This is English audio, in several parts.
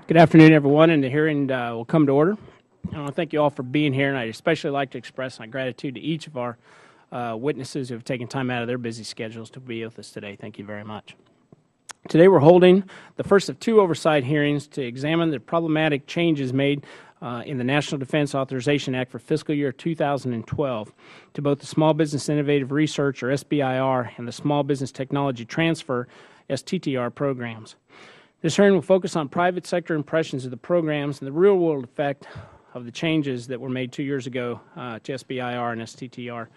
Good afternoon, everyone, and the hearing will come to order. I want to thank you all for being here, and I'd especially like to express my gratitude to each of our witnesses who have taken time out of their busy schedules to be with us today. Thank you very much. Today we're holding the first of two oversight hearings to examine the problematic changes made in the National Defense Authorization Act for fiscal year 2012 to both the Small Business Innovative Research, or SBIR, and the Small Business Technology Transfer, STTR, programs. This hearing will focus on private sector impressions of the programs and the real-world effect of the changes that were made 2 years ago to SBIR and STTR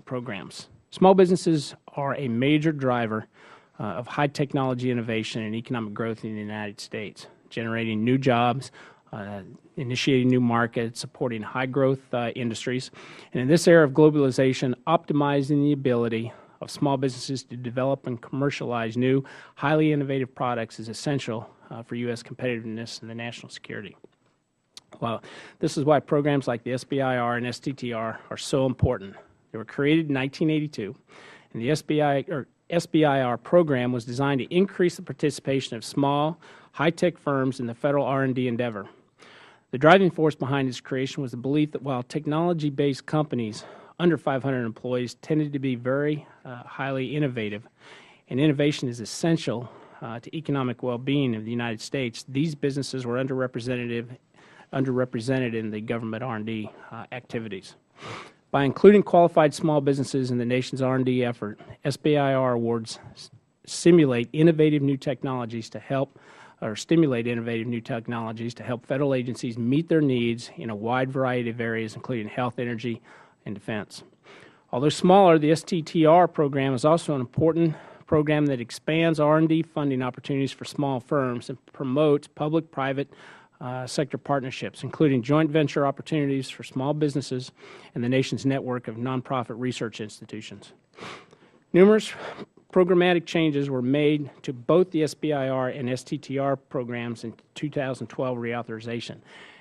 programs. Small businesses are a major driver of high technology innovation and economic growth in the United States, generating new jobs, initiating new markets, supporting high-growth industries, and in this era of globalization, optimizing the ability of small businesses to develop and commercialize new, highly innovative products is essential for U.S. competitiveness and the national security. Well, this is why programs like the SBIR and STTR are so important. They were created in 1982, and the SBIR program was designed to increase the participation of small, high-tech firms in the federal R&D endeavor. The driving force behind its creation was the belief that while technology-based companies under 500 employees tended to be very highly innovative, and innovation is essential to economic well-being of the United States, these businesses were underrepresented in the government R&D activities. By including qualified small businesses in the nation's R&D effort, SBIR awards stimulate innovative new technologies to help federal agencies meet their needs in a wide variety of areas, including health, energy, and defense. Although smaller, the STTR program is also an important program that expands R&D funding opportunities for small firms and promotes public-private sector partnerships, including joint venture opportunities for small businesses and the nation's network of nonprofit research institutions. Numerous programmatic changes were made to both the SBIR and STTR programs in 2012 reauthorization.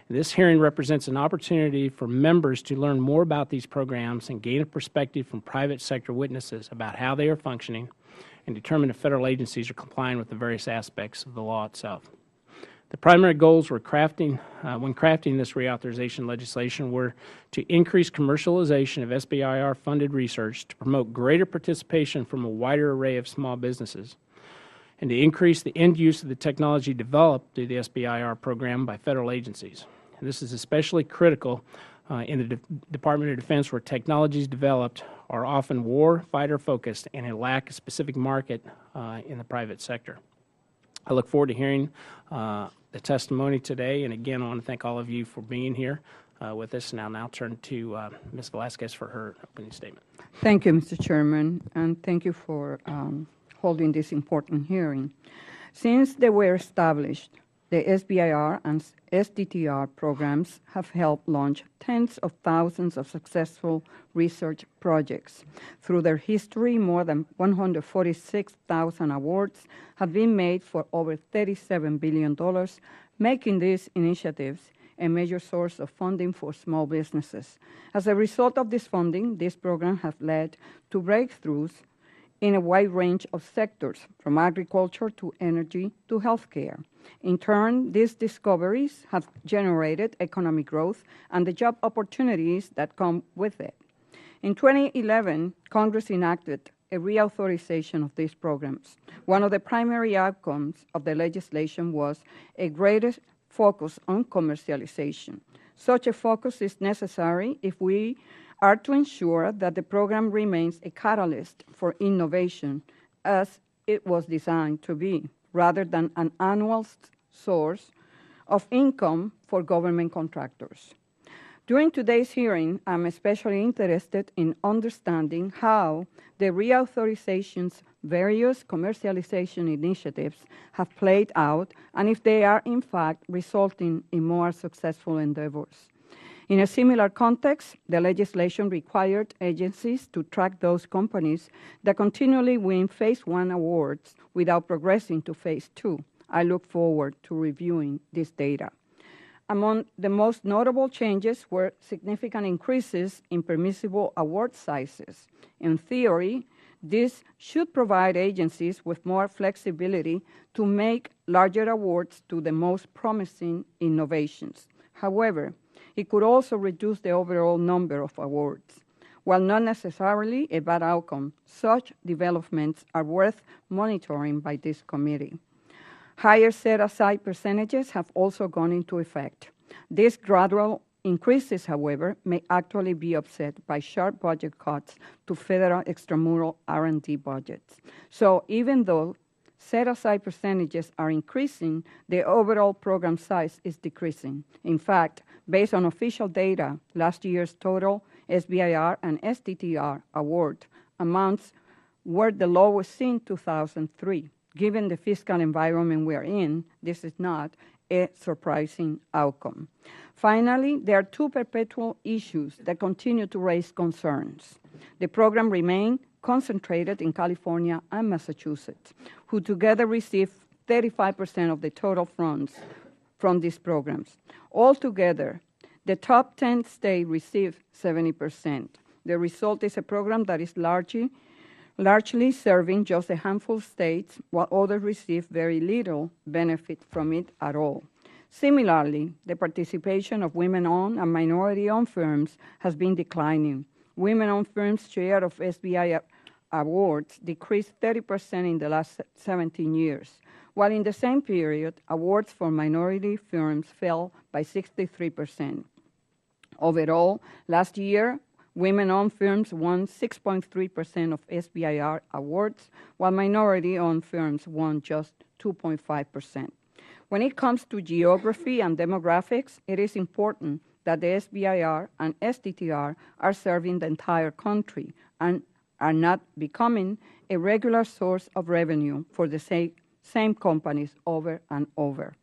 This hearing represents an opportunity for members to learn more about these programs and gain a perspective from private sector witnesses about how they are functioning and determine if federal agencies are complying with the various aspects of the law itself. The primary goals were when crafting this reauthorization legislation were to increase commercialization of SBIR-funded research to promote greater participation from a wider array of small businesses, and to increase the end use of the technology developed through the SBIR program by federal agencies. And this is especially critical in the Department of Defense, where technologies developed are often war-fighter focused and lack a specific market in the private sector. I look forward to hearing the testimony today, and again, I want to thank all of you for being here with us, and I'll now turn to Ms. Velasquez for her opening statement. Thank you, Mr. Chairman, and thank you for holding this important hearing. Since they were established, the SBIR and STTR programs have helped launch tens of thousands of successful research projects. Through their history, more than 146,000 awards have been made for over $37 billion, making these initiatives a major source of funding for small businesses. As a result of this funding, this program has led to breakthroughs in a wide range of sectors, from agriculture to energy to healthcare. In turn, these discoveries have generated economic growth and the job opportunities that come with it. In 2011, Congress enacted a reauthorization of these programs. One of the primary outcomes of the legislation was a greater focus on commercialization. Such a focus is necessary if we are to ensure that the program remains a catalyst for innovation, as it was designed to be, rather than an annual source of income for government contractors. During today's hearing, I'm especially interested in understanding how the reauthorization's various commercialization initiatives have played out and if they are in fact resulting in more successful endeavors. In a similar context, the legislation required agencies to track those companies that continually win Phase 1 awards without progressing to Phase 2. I look forward to reviewing this data. Among the most notable changes were significant increases in permissible award sizes. In theory, This should provide agencies with more flexibility to make larger awards to the most promising innovations. However, it could also reduce the overall number of awards. While not necessarily a bad outcome, such developments are worth monitoring by this committee. Higher set-aside percentages have also gone into effect. These gradual increases, however, may actually be offset by sharp budget cuts to federal extramural R&D budgets. So even though set-aside percentages are increasing, the overall program size is decreasing. In fact, based on official data, last year's total SBIR and STTR award amounts were the lowest since 2003. Given the fiscal environment we are in, this is not a surprising outcome. Finally, there are two perpetual issues that continue to raise concerns. The program remains concentrated in California and Massachusetts, who together receive 35% of the total funds from these programs. Altogether, the top 10 states receive 70%. The result is a program that is largely serving just a handful of states, while others receive very little benefit from it at all. Similarly, the participation of women-owned and minority-owned firms has been declining. Women-owned firms' share of SBIR awards decreased 30% in the last 17 years, while in the same period, awards for minority firms fell by 63%. Overall, last year, women-owned firms won 6.3% of SBIR awards, while minority-owned firms won just 2.5%. When it comes to geography and demographics, it is important that the SBIR and STTR are serving the entire country and are not becoming a regular source of revenue for the same companies over and over.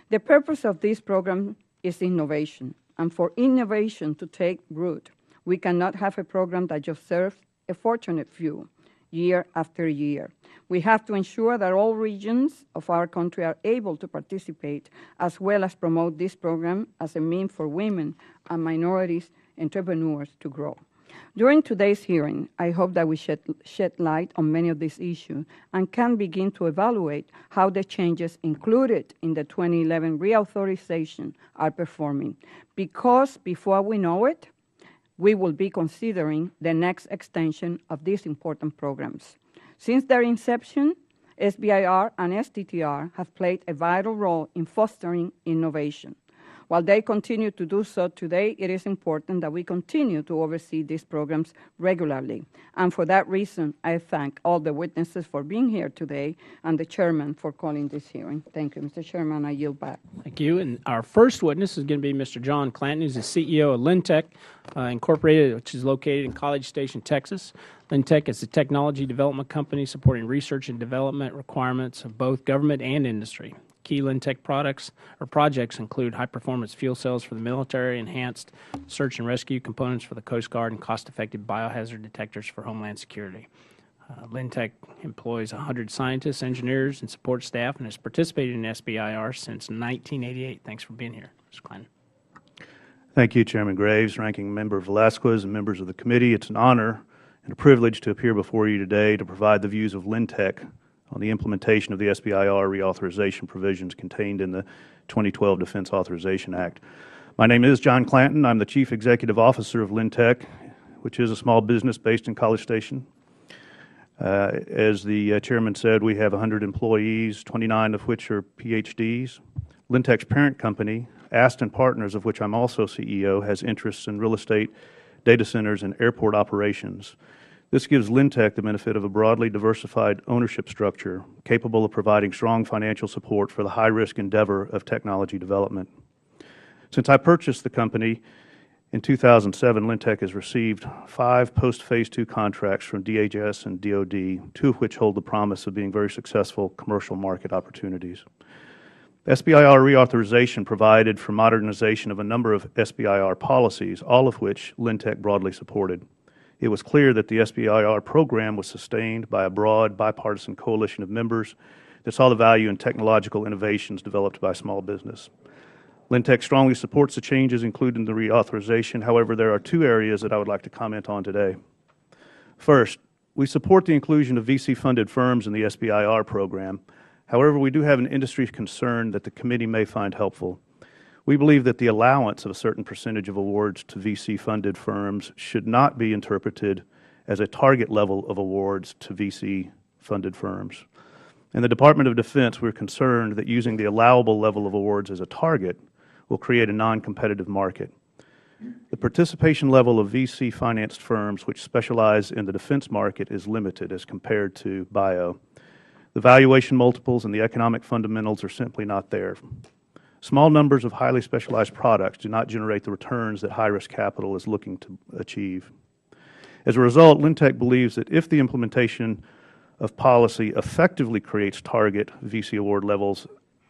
The purpose of this program is innovation, and for innovation to take root, we cannot have a program that just serves a fortunate few year after year. We have to ensure that all regions of our country are able to participate, as well as promote this program as a means for women and minorities entrepreneurs to grow. During today's hearing, I hope that we shed light on many of these issues and can begin to evaluate how the changes included in the 2011 reauthorization are performing, because before we know it, we will be considering the next extension of these important programs. Since their inception, SBIR and STTR have played a vital role in fostering innovation. While they continue to do so today, it is important that we continue to oversee these programs regularly. And for that reason, I thank all the witnesses for being here today and the chairman for calling this hearing. Thank you, Mr. Chairman. I yield back. Thank you. And our first witness is going to be Mr. John Clanton, who's the CEO of Lintech Incorporated, which is located in College Station, Texas. Lintech is a technology development company supporting research and development requirements of both government and industry. Key Lintech products or projects include high-performance fuel cells for the military, enhanced search and rescue components for the Coast Guard, and cost-effective biohazard detectors for Homeland Security. Lintech employs 100 scientists, engineers, and support staff, and has participated in SBIR since 1988. Thanks for being here, Mr. Clanton. Thank you, Chairman Graves, Ranking Member Velasquez, and members of the committee. It's an honor and a privilege to appear before you today to provide the views of Lintech on the implementation of the SBIR reauthorization provisions contained in the 2012 Defense Authorization Act. My name is John Clanton. I'm the Chief Executive Officer of Lintech, which is a small business based in College Station. As the chairman said, we have 100 employees, 29 of which are PhDs. Lintech's parent company, Aston Partners, of which I'm also CEO, has interests in real estate, data centers, and airport operations. This gives Lintech the benefit of a broadly diversified ownership structure capable of providing strong financial support for the high-risk endeavor of technology development. Since I purchased the company in 2007, Lintech has received 5 post-Phase 2 contracts from DHS and DoD, 2 of which hold the promise of being very successful commercial market opportunities. SBIR reauthorization provided for modernization of a number of SBIR policies, all of which Lintech broadly supported. It was clear that the SBIR program was sustained by a broad bipartisan coalition of members that saw the value in technological innovations developed by small business. Lintech strongly supports the changes included in the reauthorization. However, there are 2 areas that I would like to comment on today. First, We support the inclusion of VC-funded firms in the SBIR program. However, we do have an industry concern that the committee may find helpful. We believe that the allowance of a certain percentage of awards to VC-funded firms should not be interpreted as a target level of awards to VC-funded firms. In the Department of Defense, we're concerned that using the allowable level of awards as a target will create a non-competitive market. The participation level of VC-financed firms which specialize in the defense market is limited as compared to bio. The valuation multiples and the economic fundamentals are simply not there. Small numbers of highly specialized products do not generate the returns that high-risk capital is looking to achieve. As a result, Lintech believes that if the implementation of policy effectively creates target VC award levels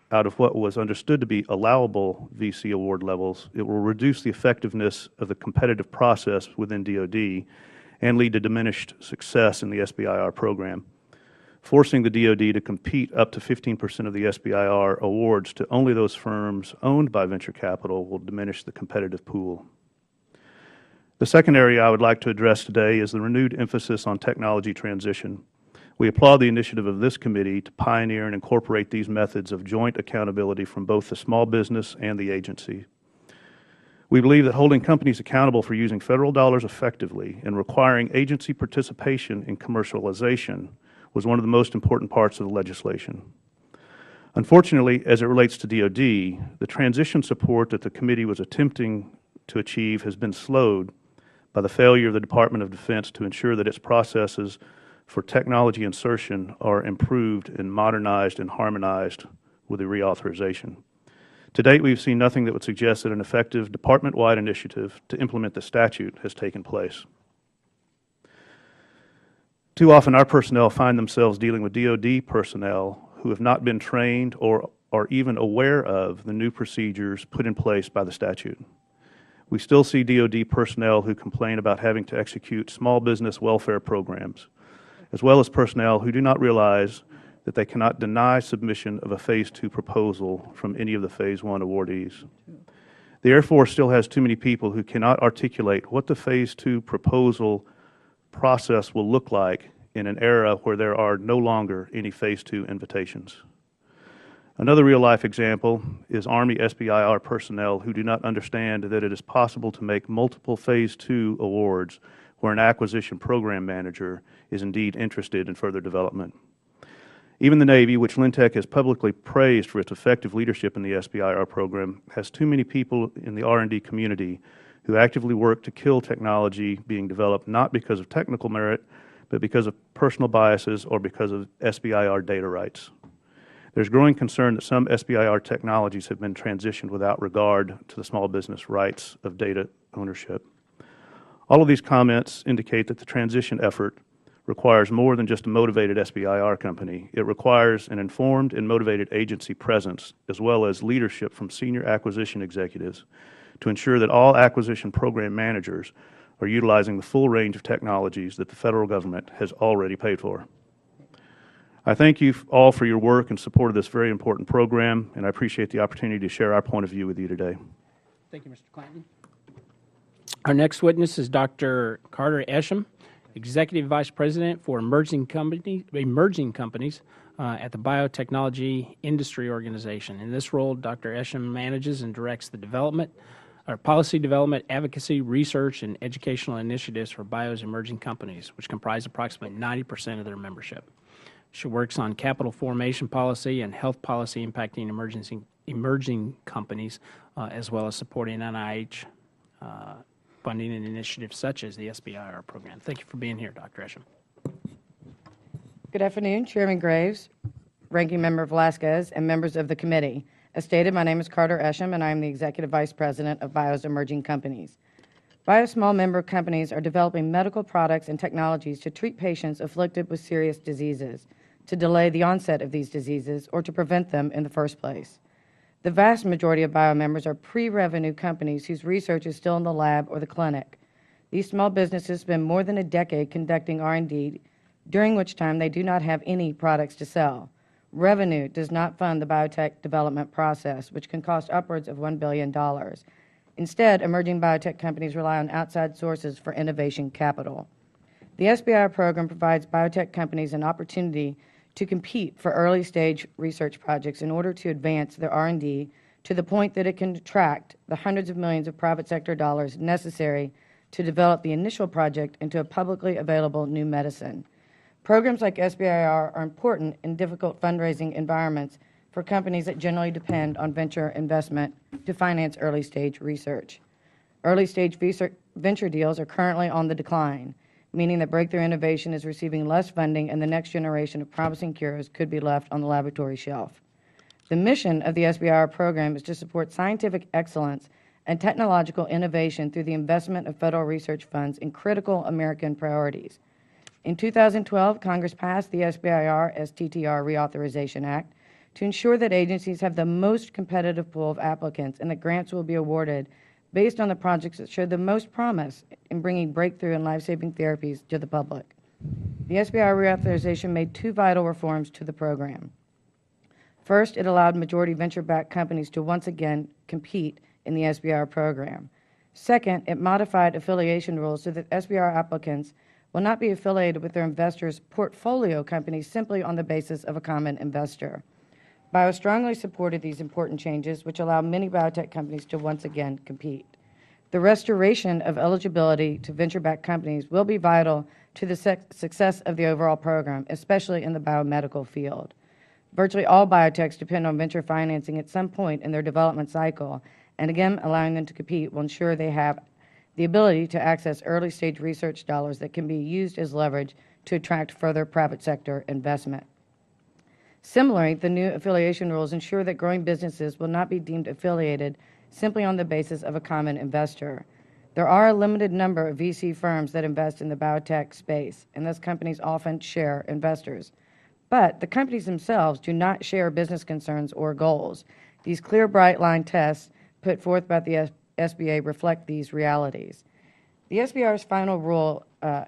out of what was understood to be allowable VC award levels, it will reduce the effectiveness of the competitive process within DoD and lead to diminished success in the SBIR program. Forcing the DoD to compete up to 15% of the SBIR awards to only those firms owned by venture capital will diminish the competitive pool. The second area I would like to address today is the renewed emphasis on technology transition. We applaud the initiative of this committee to pioneer and incorporate these methods of joint accountability from both the small business and the agency. We believe that holding companies accountable for using federal dollars effectively and requiring agency participation in commercialization was one of the most important parts of the legislation. Unfortunately, as it relates to DoD, the transition support that the committee was attempting to achieve has been slowed by the failure of the Department of Defense to ensure that its processes for technology insertion are improved and modernized and harmonized with the reauthorization. To date, we've seen nothing that would suggest that an effective department-wide initiative to implement the statute has taken place. Too often, our personnel find themselves dealing with DoD personnel who have not been trained or are even aware of the new procedures put in place by the statute. We still see DoD personnel who complain about having to execute small business welfare programs, as well as personnel who do not realize that they cannot deny submission of a Phase 2 proposal from any of the Phase 1 awardees. The Air Force still has too many people who cannot articulate what the Phase 2 proposal process will look like in an era where there are no longer any Phase 2 invitations. Another real-life example is Army SBIR personnel who do not understand that it is possible to make multiple Phase 2 awards where an acquisition program manager is indeed interested in further development. Even the Navy, which Lintech has publicly praised for its effective leadership in the SBIR program, has too many people in the R&D community who actively work to kill technology being developed not because of technical merit, but because of personal biases or because of SBIR data rights. There's growing concern that some SBIR technologies have been transitioned without regard to the small business rights of data ownership. All of these comments indicate that the transition effort requires more than just a motivated SBIR company. It requires an informed and motivated agency presence, as well as leadership from senior acquisition executives to ensure that all acquisition program managers are utilizing the full range of technologies that the federal government has already paid for. I thank you all for your work and support of this very important program, and I appreciate the opportunity to share our point of view with you today. Thank you, Mr. Clanton. Our next witness is Dr. Carter Esham, Executive Vice President for Emerging Companies at the Biotechnology Industry Organization. In this role, Dr. Esham manages and directs the policy development, advocacy, research, and educational initiatives for BIO's emerging companies, which comprise approximately 90% of their membership. She works on capital formation policy and health policy impacting emerging companies, as well as supporting NIH funding and initiatives such as the SBIR program. Thank you for being here, Dr. Esham. Good afternoon, Chairman Graves, Ranking Member Velasquez, and members of the committee. As stated, my name is Carter Esham, and I am the Executive Vice President of BIO's Emerging Companies. BIO's small member companies are developing medical products and technologies to treat patients afflicted with serious diseases, to delay the onset of these diseases, or to prevent them in the first place. The vast majority of BIO members are pre-revenue companies whose research is still in the lab or the clinic. These small businesses spend more than a decade conducting R&D, during which time they do not have any products to sell. Revenue does not fund the biotech development process, which can cost upwards of $1 billion. Instead, emerging biotech companies rely on outside sources for innovation capital. The SBIR program provides biotech companies an opportunity to compete for early-stage research projects in order to advance their R&D to the point that it can attract the hundreds of millions of private sector dollars necessary to develop the initial project into a publicly available new medicine. Programs like SBIR are important in difficult fundraising environments for companies that generally depend on venture investment to finance early-stage research. Early-stage venture deals are currently on the decline, meaning that breakthrough innovation is receiving less funding and the next generation of promising cures could be left on the laboratory shelf. The mission of the SBIR program is to support scientific excellence and technological innovation through the investment of federal research funds in critical American priorities. In 2012, Congress passed the SBIR STTR Reauthorization Act to ensure that agencies have the most competitive pool of applicants and that grants will be awarded based on the projects that show the most promise in bringing breakthrough and life-saving therapies to the public. The SBIR reauthorization made two vital reforms to the program. First, it allowed majority venture-backed companies to once again compete in the SBIR program. Second, it modified affiliation rules so that SBIR applicants will not be affiliated with their investors' portfolio companies simply on the basis of a common investor. BIO strongly supported these important changes, which allow many biotech companies to once again compete. The restoration of eligibility to venture-backed companies will be vital to the success of the overall program, especially in the biomedical field. Virtually all biotechs depend on venture financing at some point in their development cycle, and again, allowing them to compete will ensure they have the ability to access early-stage research dollars that can be used as leverage to attract further private sector investment. Similarly, the new affiliation rules ensure that growing businesses will not be deemed affiliated simply on the basis of a common investor. There are a limited number of VC firms that invest in the biotech space, and those companies often share investors. But the companies themselves do not share business concerns or goals. These clear, bright-line tests put forth by the SBA reflect these realities. The SBIR's final rule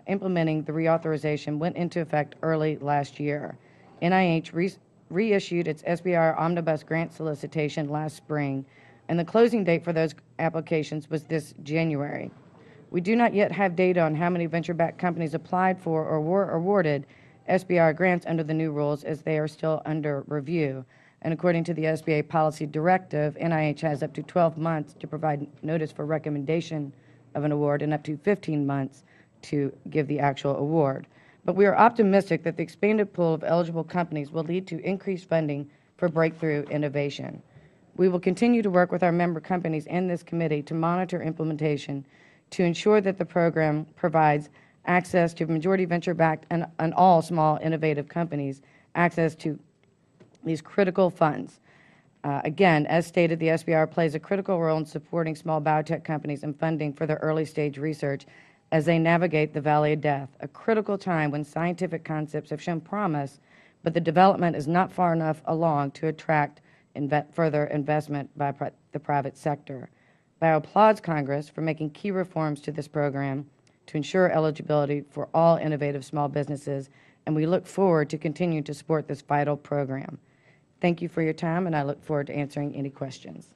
implementing the reauthorization went into effect early last year. NIH reissued its SBIR omnibus grant solicitation last spring, and the closing date for those applications was this January. We do not yet have data on how many venture-backed companies applied for or were awarded SBIR grants under the new rules, as they are still under review. And according to the SBA policy directive, NIH has up to 12 months to provide notice for recommendation of an award and up to 15 months to give the actual award. But we are optimistic that the expanded pool of eligible companies will lead to increased funding for breakthrough innovation. We will continue to work with our member companies and this committee to monitor implementation to ensure that the program provides access to majority venture-backed and all small innovative companies access to these critical funds. Again, as stated, the SBIR plays a critical role in supporting small biotech companies and funding for their early-stage research as they navigate the valley of death, a critical time when scientific concepts have shown promise, but the development is not far enough along to attract further investment by the private sector. BIO applauds Congress for making key reforms to this program to ensure eligibility for all innovative small businesses, and we look forward to continuing to support this vital program. Thank you for your time, and I look forward to answering any questions.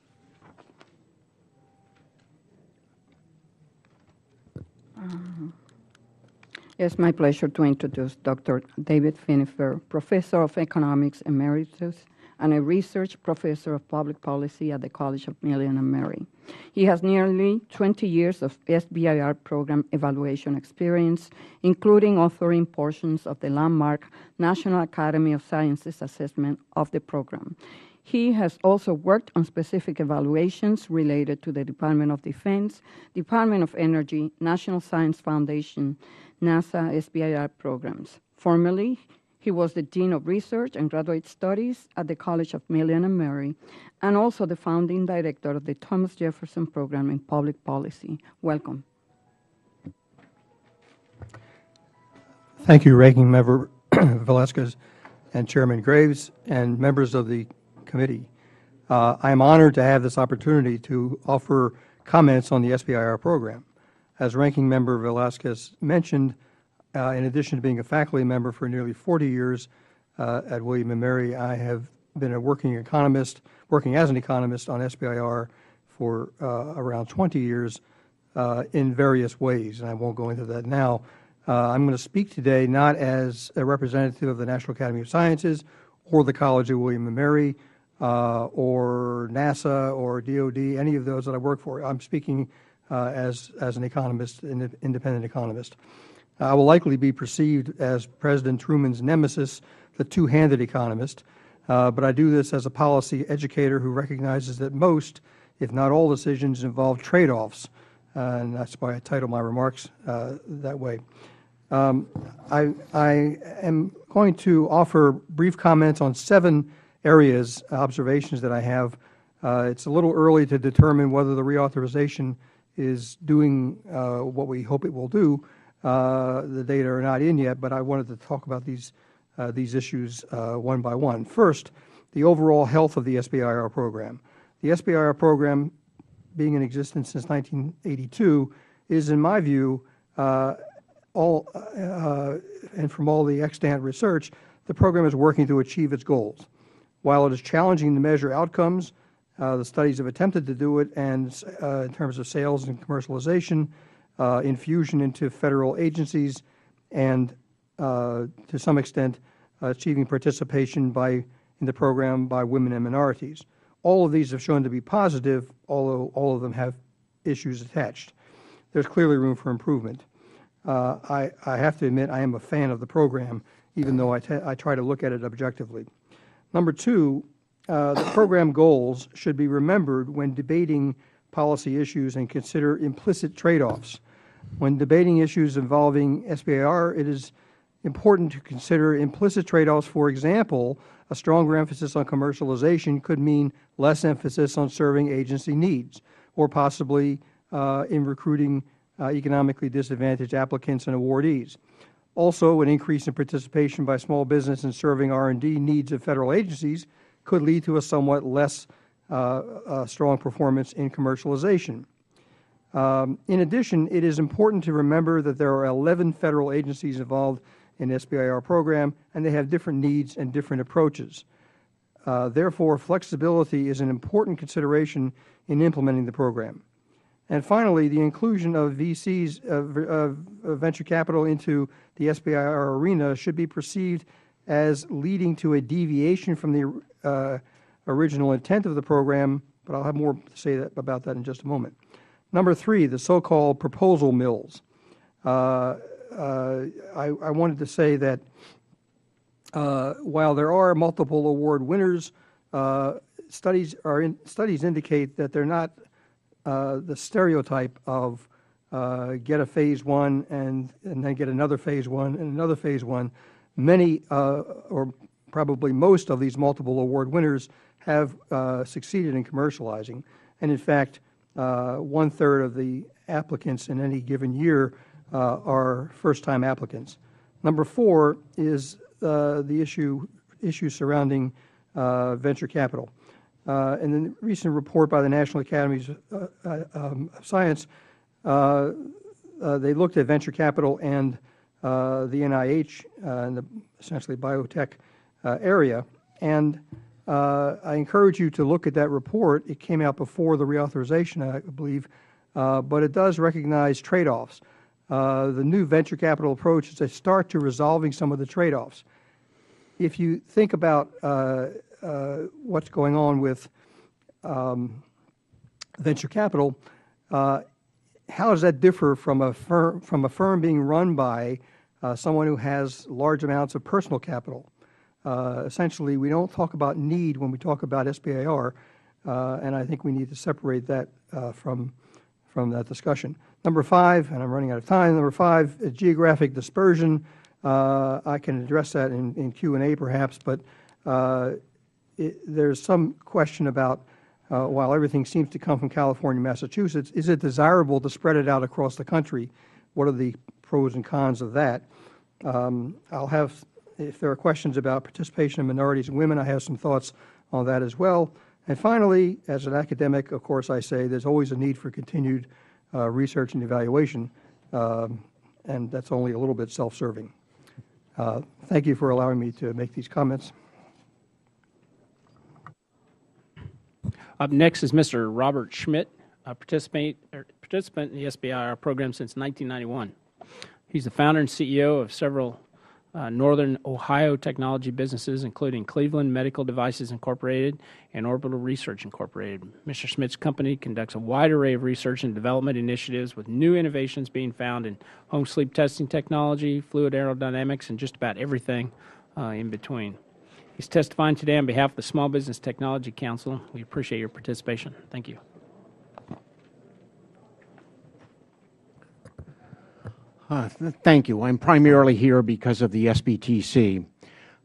It's my pleasure to introduce Dr. David Finifer, Professor of Economics Emeritus and a Research Professor of Public Policy at the College of William and Mary. He has nearly 20 years of SBIR program evaluation experience, including authoring portions of the landmark National Academy of Sciences assessment of the program. He has also worked on specific evaluations related to the Department of Defense, Department of Energy, National Science Foundation, NASA SBIR programs. Formerly, he was the Dean of Research and Graduate Studies at the College of William and Mary, and also the founding director of the Thomas Jefferson Program in Public Policy. Welcome. Thank you, Ranking Member Velasquez and Chairman Graves and members of the committee. I am honored to have this opportunity to offer comments on the SBIR program. As Ranking Member Velasquez mentioned, in addition to being a faculty member for nearly 40 years at William & Mary, I have been a working as an economist on SBIR for around 20 years in various ways, and I won't go into that now. I'm going to speak today not as a representative of the National Academy of Sciences or the College of William & Mary or NASA or DOD, any of those that I work for. I'm speaking as an economist, an independent economist. I will likely be perceived as President Truman's nemesis, the two-handed economist, but I do this as a policy educator who recognizes that most, if not all, decisions involve trade-offs, and that's why I title my remarks that way. I am going to offer brief comments on 7 areas, observations that I have. It's a little early to determine whether the reauthorization is doing what we hope it will do. The data are not in yet, but I wanted to talk about these issues one by one. First, the overall health of the SBIR program. The SBIR program, being in existence since 1982, is, in my view, and from all the extant research, the program is working to achieve its goals. While it is challenging to measure outcomes, the studies have attempted to do it, and in terms of sales and commercialization, infusion into federal agencies, and to some extent achieving participation in the program by women and minorities. All of these have shown to be positive, although all of them have issues attached. There's clearly room for improvement. I have to admit I am a fan of the program, even though I try to look at it objectively. Number 2, the program goals should be remembered when debating policy issues and consider implicit trade-offs. When debating issues involving SBIR, it is important to consider implicit trade-offs. For example, a stronger emphasis on commercialization could mean less emphasis on serving agency needs, or possibly in recruiting economically disadvantaged applicants and awardees. Also, an increase in participation by small business in serving R&D needs of federal agencies could lead to a somewhat less strong performance in commercialization. In addition, it is important to remember that there are 11 federal agencies involved in the SBIR program, and they have different needs and different approaches. Therefore, flexibility is an important consideration in implementing the program. And finally, the inclusion of VCs, venture capital, into the SBIR arena should be perceived as leading to a deviation from the original intent of the program, but I'll have more to say about that in just a moment. Number 3, the so-called proposal mills. I wanted to say that while there are multiple award winners, studies indicate that they're not the stereotype of get a phase 1 and then get another phase 1 and another phase 1. Many, or probably most, of these multiple award winners have succeeded in commercializing, and in fact, 1/3 of the applicants in any given year are first-time applicants. Number 4 is the issue surrounding venture capital. In the recent report by the National Academies of Science, they looked at venture capital and the NIH and the essentially biotech area, and I encourage you to look at that report. It came out before the reauthorization, I believe, but it does recognize trade-offs. The new venture capital approach is a start to resolving some of the trade-offs. If you think about what's going on with venture capital, how does that differ from a firm being run by someone who has large amounts of personal capital? Essentially, we don't talk about need when we talk about SBIR, and I think we need to separate that from that discussion. Number 5, and I'm running out of time, number 5 is geographic dispersion. I can address that in Q&A perhaps, but there's some question about, while everything seems to come from California and Massachusetts, is it desirable to spread it out across the country? What are the pros and cons of that? I'll have, if there are questions about participation of minorities and women, I have some thoughts on that as well. And finally, as an academic, of course, I say there's always a need for continued research and evaluation, and that's only a little bit self-serving. Thank you for allowing me to make these comments. Up next is Mr. Robert Schmidt, a participant in the SBIR program since 1991. He's the founder and CEO of several Northern Ohio technology businesses, including Cleveland Medical Devices Incorporated and Orbital Research Incorporated. Mr. Smith's company conducts a wide array of research and development initiatives with new innovations being found in home sleep testing technology, fluid aerodynamics, and just about everything in between. He's testifying today on behalf of the Small Business Technology Council. We appreciate your participation. Thank you. Thank you. I'm primarily here because of the SBTC.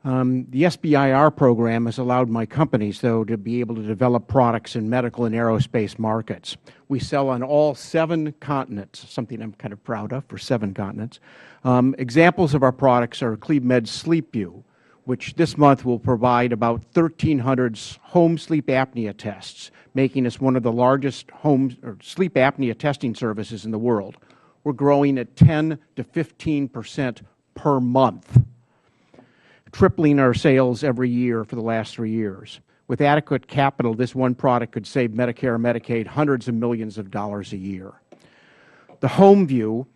The SBIR program has allowed my companies, though, to be able to develop products in medical and aerospace markets. We sell on all 7 continents, something I'm kind of proud of for 7 continents. Examples of our products are CleveMed SleepView, which this month will provide about 1,300 home sleep apnea tests, making us one of the largest home or sleep apnea testing services in the world. We're growing at 10 to 15% per month, tripling our sales every year for the last 3 years. With adequate capital, this one product could save Medicare and Medicaid hundreds of millions of dollars a year. The HomeView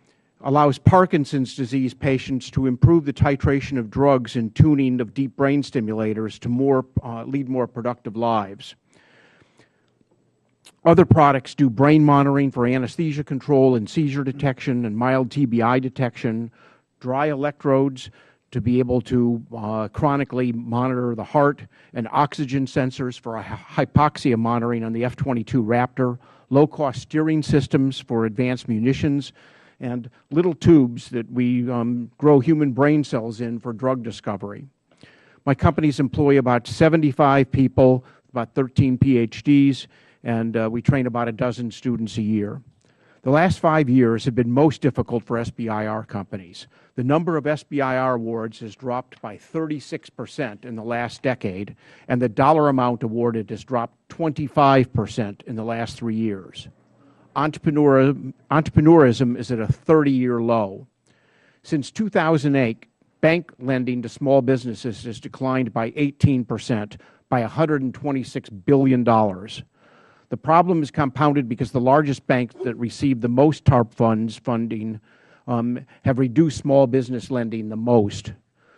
allows Parkinson's disease patients to improve the titration of drugs and tuning of deep brain stimulators to lead more productive lives. Other products do brain monitoring for anesthesia control and seizure detection and mild TBI detection, dry electrodes to be able to chronically monitor the heart, and oxygen sensors for hypoxia monitoring on the F-22 Raptor, low-cost steering systems for advanced munitions, and little tubes that we grow human brain cells in for drug discovery. My companies employ about 75 people, about 13 PhDs, and we train about a dozen students a year. The last 5 years have been most difficult for SBIR companies. The number of SBIR awards has dropped by 36% in the last decade, and the dollar amount awarded has dropped 25% in the last 3 years. Entrepreneurism is at a 30-year low. Since 2008, bank lending to small businesses has declined by 18%, by $126 billion. The problem is compounded because the largest banks that receive the most TARP funding have reduced small business lending the most.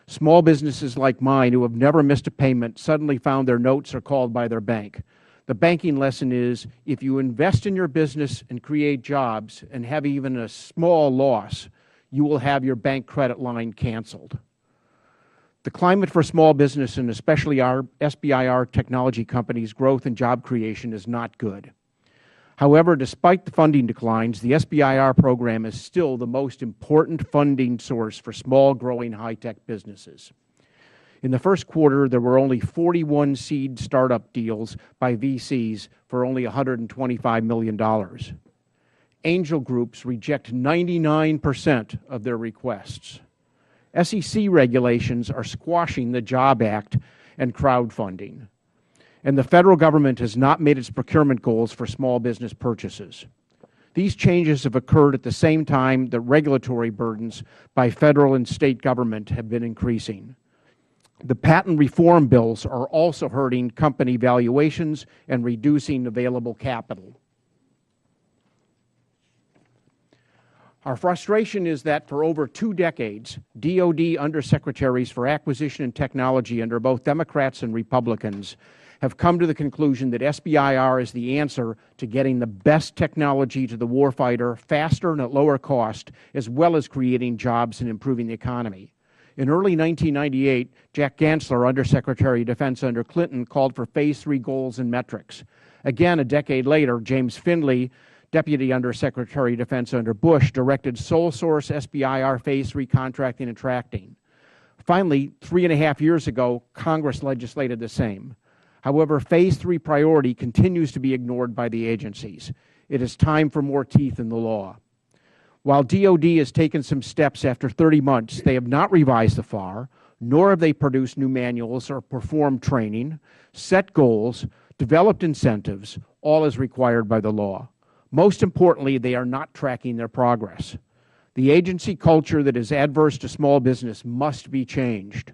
Small businesses like mine who have never missed a payment suddenly found their notes are called by their bank. The banking lesson is if you invest in your business and create jobs and have even a small loss, you will have your bank credit line canceled. The climate for small business, and especially our SBIR technology companies' growth and job creation, is not good. However, despite the funding declines, the SBIR program is still the most important funding source for small, growing, high-tech businesses. In the first quarter, there were only 41 seed startup deals by VCs for only $125 million. Angel groups reject 99% of their requests. SEC regulations are squashing the JOB Act and crowdfunding, and the Federal Government has not made its procurement goals for small business purchases. These changes have occurred at the same time that regulatory burdens by Federal and State government have been increasing. The patent reform bills are also hurting company valuations and reducing available capital. Our frustration is that for over 2 decades, DoD undersecretaries for acquisition and technology under both Democrats and Republicans have come to the conclusion that SBIR is the answer to getting the best technology to the warfighter faster and at lower cost, as well as creating jobs and improving the economy. In early 1998, Jack Gansler, Undersecretary of Defense under Clinton, called for Phase 3 goals and metrics. Again, a decade later, James Findley, Deputy Undersecretary of Defense under Bush, directed sole source SBIR Phase 3 contracting and tracking. Finally, 3.5 years ago, Congress legislated the same. However, Phase 3 priority continues to be ignored by the agencies. It is time for more teeth in the law. While DoD has taken some steps after 30 months, they have not revised the FAR, nor have they produced new manuals or performed training, set goals, developed incentives, all as required by the law. Most importantly, they are not tracking their progress. The agency culture that is adverse to small business must be changed.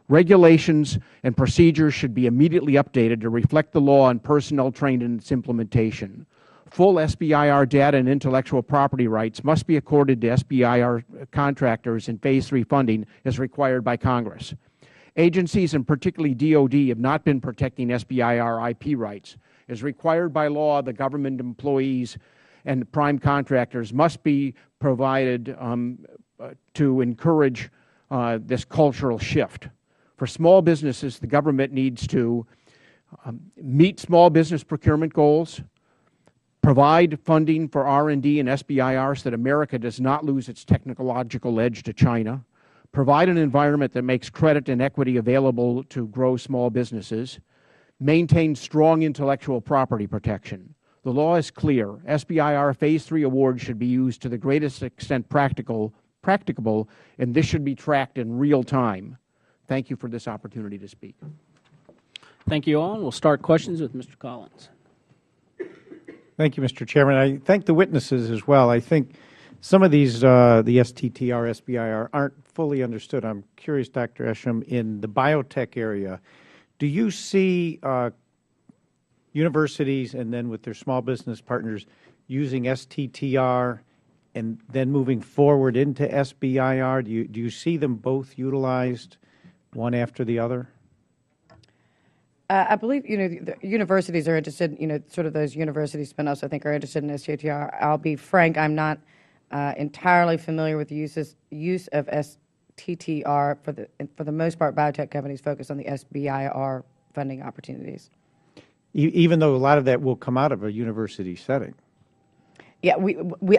Regulations and procedures should be immediately updated to reflect the law and personnel trained in its implementation. Full SBIR data and intellectual property rights must be accorded to SBIR contractors in Phase 3 funding as required by Congress. Agencies, and particularly DOD, have not been protecting SBIR IP rights. As required by law, the government employees and prime contractors must be provided to encourage this cultural shift. For small businesses, the government needs to meet small business procurement goals, provide funding for R&D and SBIR so that America does not lose its technological edge to China, provide an environment that makes credit and equity available to grow small businesses, maintain strong intellectual property protection. The law is clear. SBIR Phase 3 awards should be used to the greatest extent practicable, and this should be tracked in real time. Thank you for this opportunity to speak. Thank you all. And we'll start questions with Mr. Collins. Thank you, Mr. Chairman. I thank the witnesses as well. I think some of these, the STTR, SBIR, aren't fully understood. I'm curious, Dr. Esham, in the biotech area, do you see universities and then with their small business partners using STTR and then moving forward into SBIR? Do you see them both utilized one after the other? I believe, the universities are interested, sort of those university spin-offs, I think, are interested in STTR. I'll be frank, I'm not entirely familiar with the use of STTR. For the most part, biotech companies focus on the SBIR funding opportunities. Even though a lot of that will come out of a university setting? Yeah,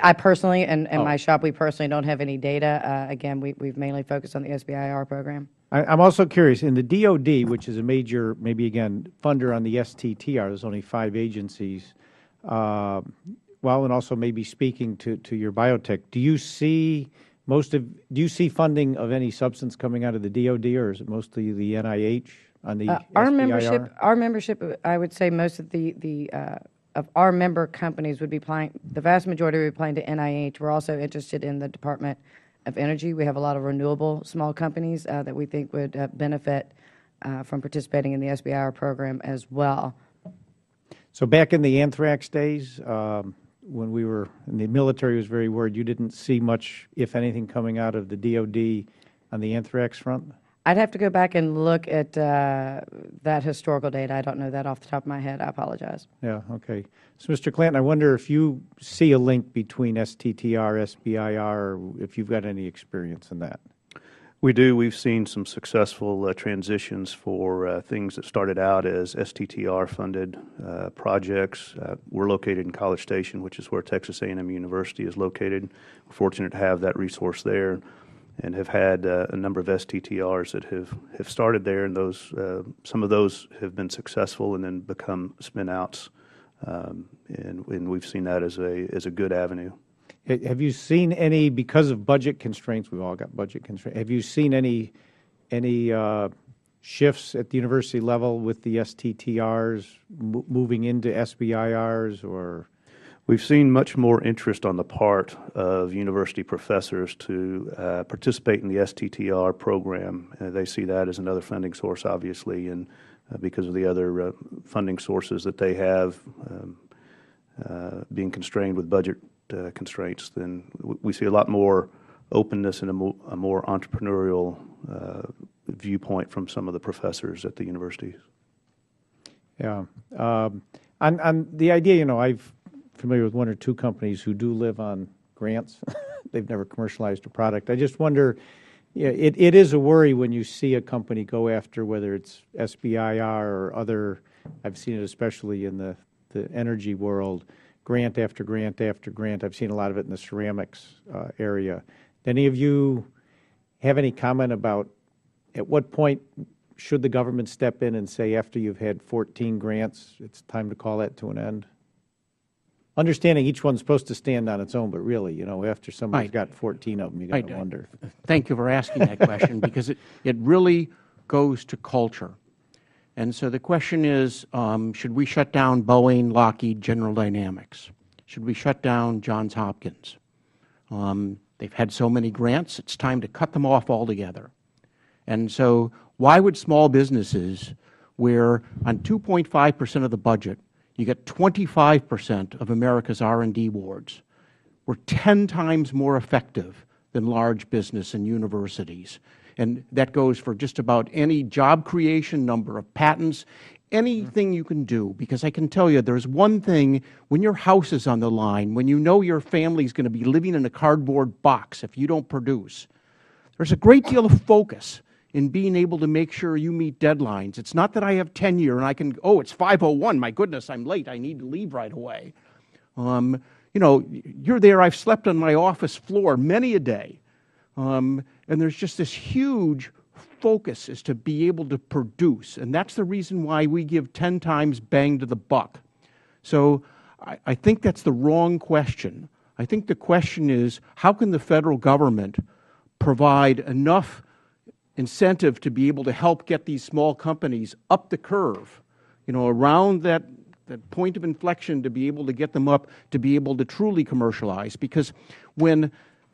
I personally, and my shop, we personally don't have any data. Again, we've mainly focused on the SBIR program. I'm also curious, in the DOD, which is a major, maybe again, funder on the STTR, there's only 5 agencies, well, and also maybe speaking to your biotech, do you see funding of any substance coming out of the DOD, or is it mostly the NIH on the SBIR? Our membership, I would say most of of our member companies would be applying, the vast majority would be applying to NIH. We're also interested in the Department of Energy. We have a lot of renewable small companies that we think would benefit from participating in the SBIR program as well. So back in the anthrax days, when we were, and the military was very worried, you didn't see much, if anything, coming out of the DOD on the anthrax front? I'd have to go back and look at that historical data. I don't know that off the top of my head. I apologize. Yeah, okay. So, Mr. Clanton, I wonder if you see a link between STTR, SBIR, or if you've got any experience in that. We do. We've seen some successful transitions for things that started out as STTR-funded projects. We're located in College Station, which is where Texas A&M University is located. We're fortunate to have that resource there, and have had a number of STTRs that have started there, and those some of those have been successful and then become spin-outs, and we've seen that as a good avenue. Have you seen any, because of budget constraints, we've all got budget constraints, have you seen any shifts at the university level with the STTRs moving into SBIRs, or? We've seen much more interest on the part of university professors to participate in the STTR program. They see that as another funding source, obviously, and because of the other funding sources that they have being constrained with budget constraints, then we see a lot more openness and a more entrepreneurial viewpoint from some of the professors at the universities. Yeah. On the idea, I'm familiar with 1 or 2 companies who do live on grants. They've never commercialized a product. I just wonder, it is a worry when you see a company go after, whether it's SBIR or other, I've seen it especially in the energy world, grant after grant after grant. I've seen a lot of it in the ceramics area. Any of you have any comment about at what point should the government step in and say, after you've had 14 grants, it's time to call that to an end? Understanding each one's supposed to stand on its own, but really, after somebody's got 14 of them, you got to wonder. Thank you for asking that question, because it really goes to culture. And so the question is, should we shut down Boeing, Lockheed, General Dynamics? Should we shut down Johns Hopkins? They've had so many grants, it's time to cut them off altogether. And so why would small businesses, where on 2.5% of the budget, you get 25% of America's R&D awards. We're 10 times more effective than large business and universities. And that goes for just about any job creation, number of patents, anything you can do. Because I can tell you, there's one thing, when your house is on the line, when you know your family's going to be living in a cardboard box if you don't produce, there's a great deal of focus in being able to make sure you meet deadlines. It's not that I have tenure and I can, oh, it's 5:01, my goodness, I'm late, I need to leave right away. You know, you're there, I've slept on my office floor many a day. And there's just this huge focus is to be able to produce. And that's the reason why we give 10 times bang to the buck. So I think that's the wrong question. I think the question is, how can the federal government provide enough incentive to be able to help get these small companies up the curve, you know, around that point of inflection, to be able to get them up, to be able to truly commercialize. Because when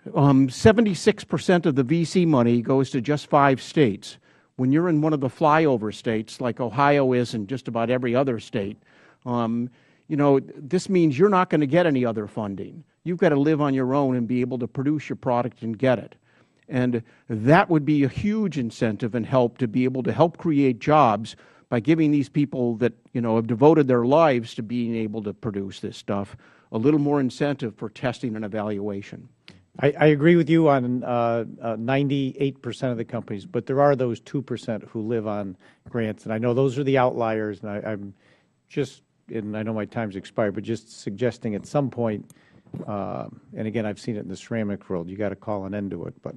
76% of the VC money goes to just 5 states, when you're in one of the flyover states like Ohio is and just about every other state, you know, this means you're not going to get any other funding. You've got to live on your own and be able to produce your product and get it. And that would be a huge incentive and help to be able to help create jobs by giving these people that, you know, have devoted their lives to being able to produce this stuff a little more incentive for testing and evaluation. I agree with you on 98% of the companies, but there are those 2% who live on grants, and I know those are the outliers, and I'm just, and I know my time's expired, but just suggesting at some point, and again, I've seen it in the ceramic world, you got to call an end to it, but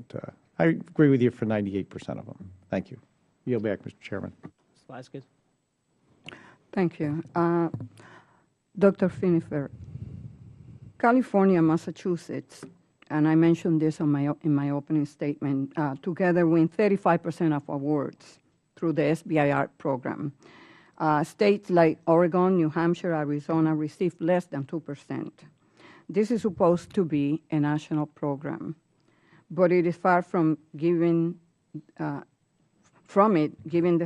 I agree with you for 98% of them. Thank you. Yield back, Mr. Chairman. Ms. Velasquez. Thank you. Dr. Finifer, California, Massachusetts, and I mentioned this in my opening statement, together win 35% of awards through the SBIR program. States like Oregon, New Hampshire, Arizona receive less than 2%. This is supposed to be a national program, but it is far from given the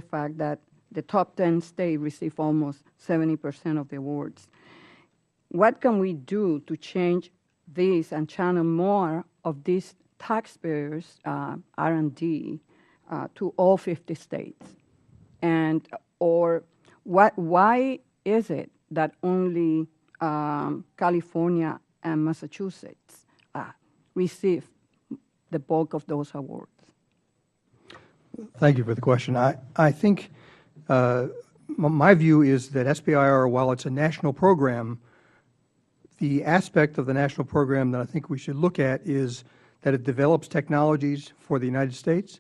fact that the top 10 states receive almost 70% of the awards. What can we do to change this and channel more of these taxpayers' R&D to all 50 states? And why is it that only California and Massachusetts receive the bulk of those awards? Thank you for the question. I think my view is that SBIR, while it's a national program, the aspect of the national program that I think we should look at is that it develops technologies for the United States.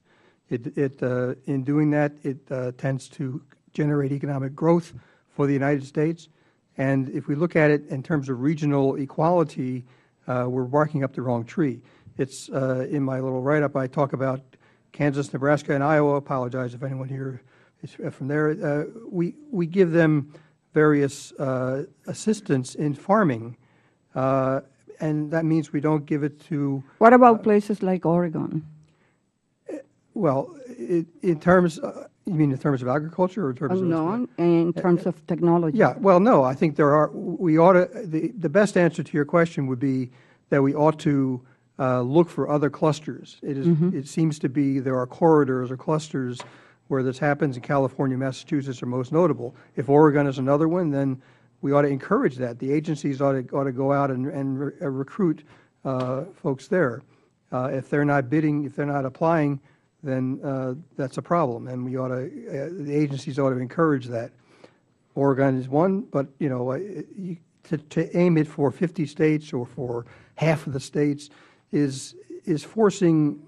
In doing that, it tends to generate economic growth for the United States. And if we look at it in terms of regional equality, we're barking up the wrong tree. It's in my little write-up, I talk about Kansas, Nebraska, and Iowa. Apologize if anyone here is from there. We give them various assistance in farming, and that means we don't give it to. What about places like Oregon? Well, in terms, you mean in terms of agriculture or in terms of? No, in terms of technology. Yeah, well, no, I think there are, we ought to, the best answer to your question would be that we ought to look for other clusters. It seems to be there are corridors or clusters where this happens, and California, Massachusetts are most notable. If Oregon is another one, then we ought to encourage that. The agencies ought to go out and recruit folks there. If they're not bidding, if they're not applying, then that's a problem, and we ought to, the agencies ought to encourage that. Oregon is one, but you know, to aim it for 50 states or for half of the states is forcing,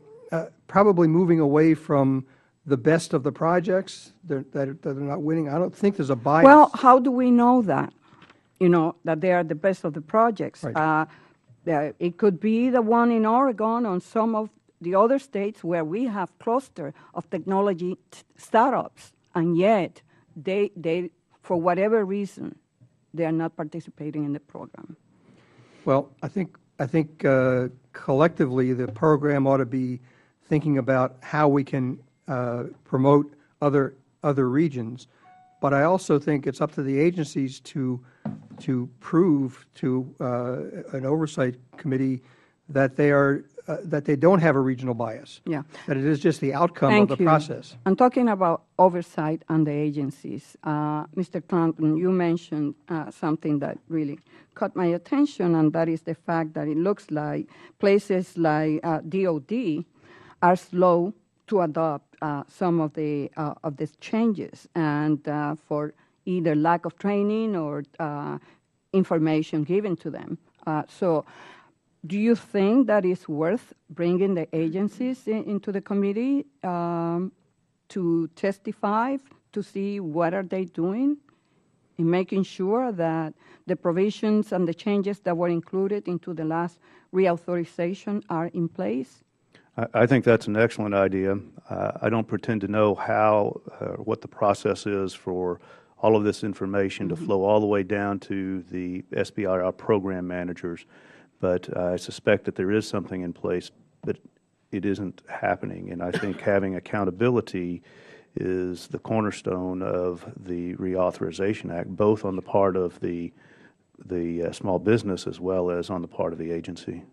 probably moving away from the best of the projects that are not winning. I don't think there's a bias. Well, how do we know that? You know, that they are the best of the projects. Right. It could be the one in Oregon or some of the other states where we have cluster of technology startups, and yet they for whatever reason, they are not participating in the program. Well, I think collectively the program ought to be thinking about how we can promote other regions, but I also think it's up to the agencies to to prove to an oversight committee that they don't have a regional bias. Yeah. That it is just the outcome Thank of the you. process. I'm talking about oversight on the agencies. Mr. Clanton, you mentioned something that really caught my attention, and that is the fact that it looks like places like DOD are slow to adopt some of these changes, and for either lack of training or information given to them. So do you think that it's worth bringing the agencies into the committee to testify, to see what are they doing in making sure that the provisions and the changes that were included into the last reauthorization are in place? I think that's an excellent idea. I don't pretend to know how, what the process is for all of this information to flow all the way down to the SBIR program managers, but I suspect that there is something in place, but it isn't happening. And I think having accountability is the cornerstone of the Reauthorization Act, both on the part of the small business as well as on the part of the agency.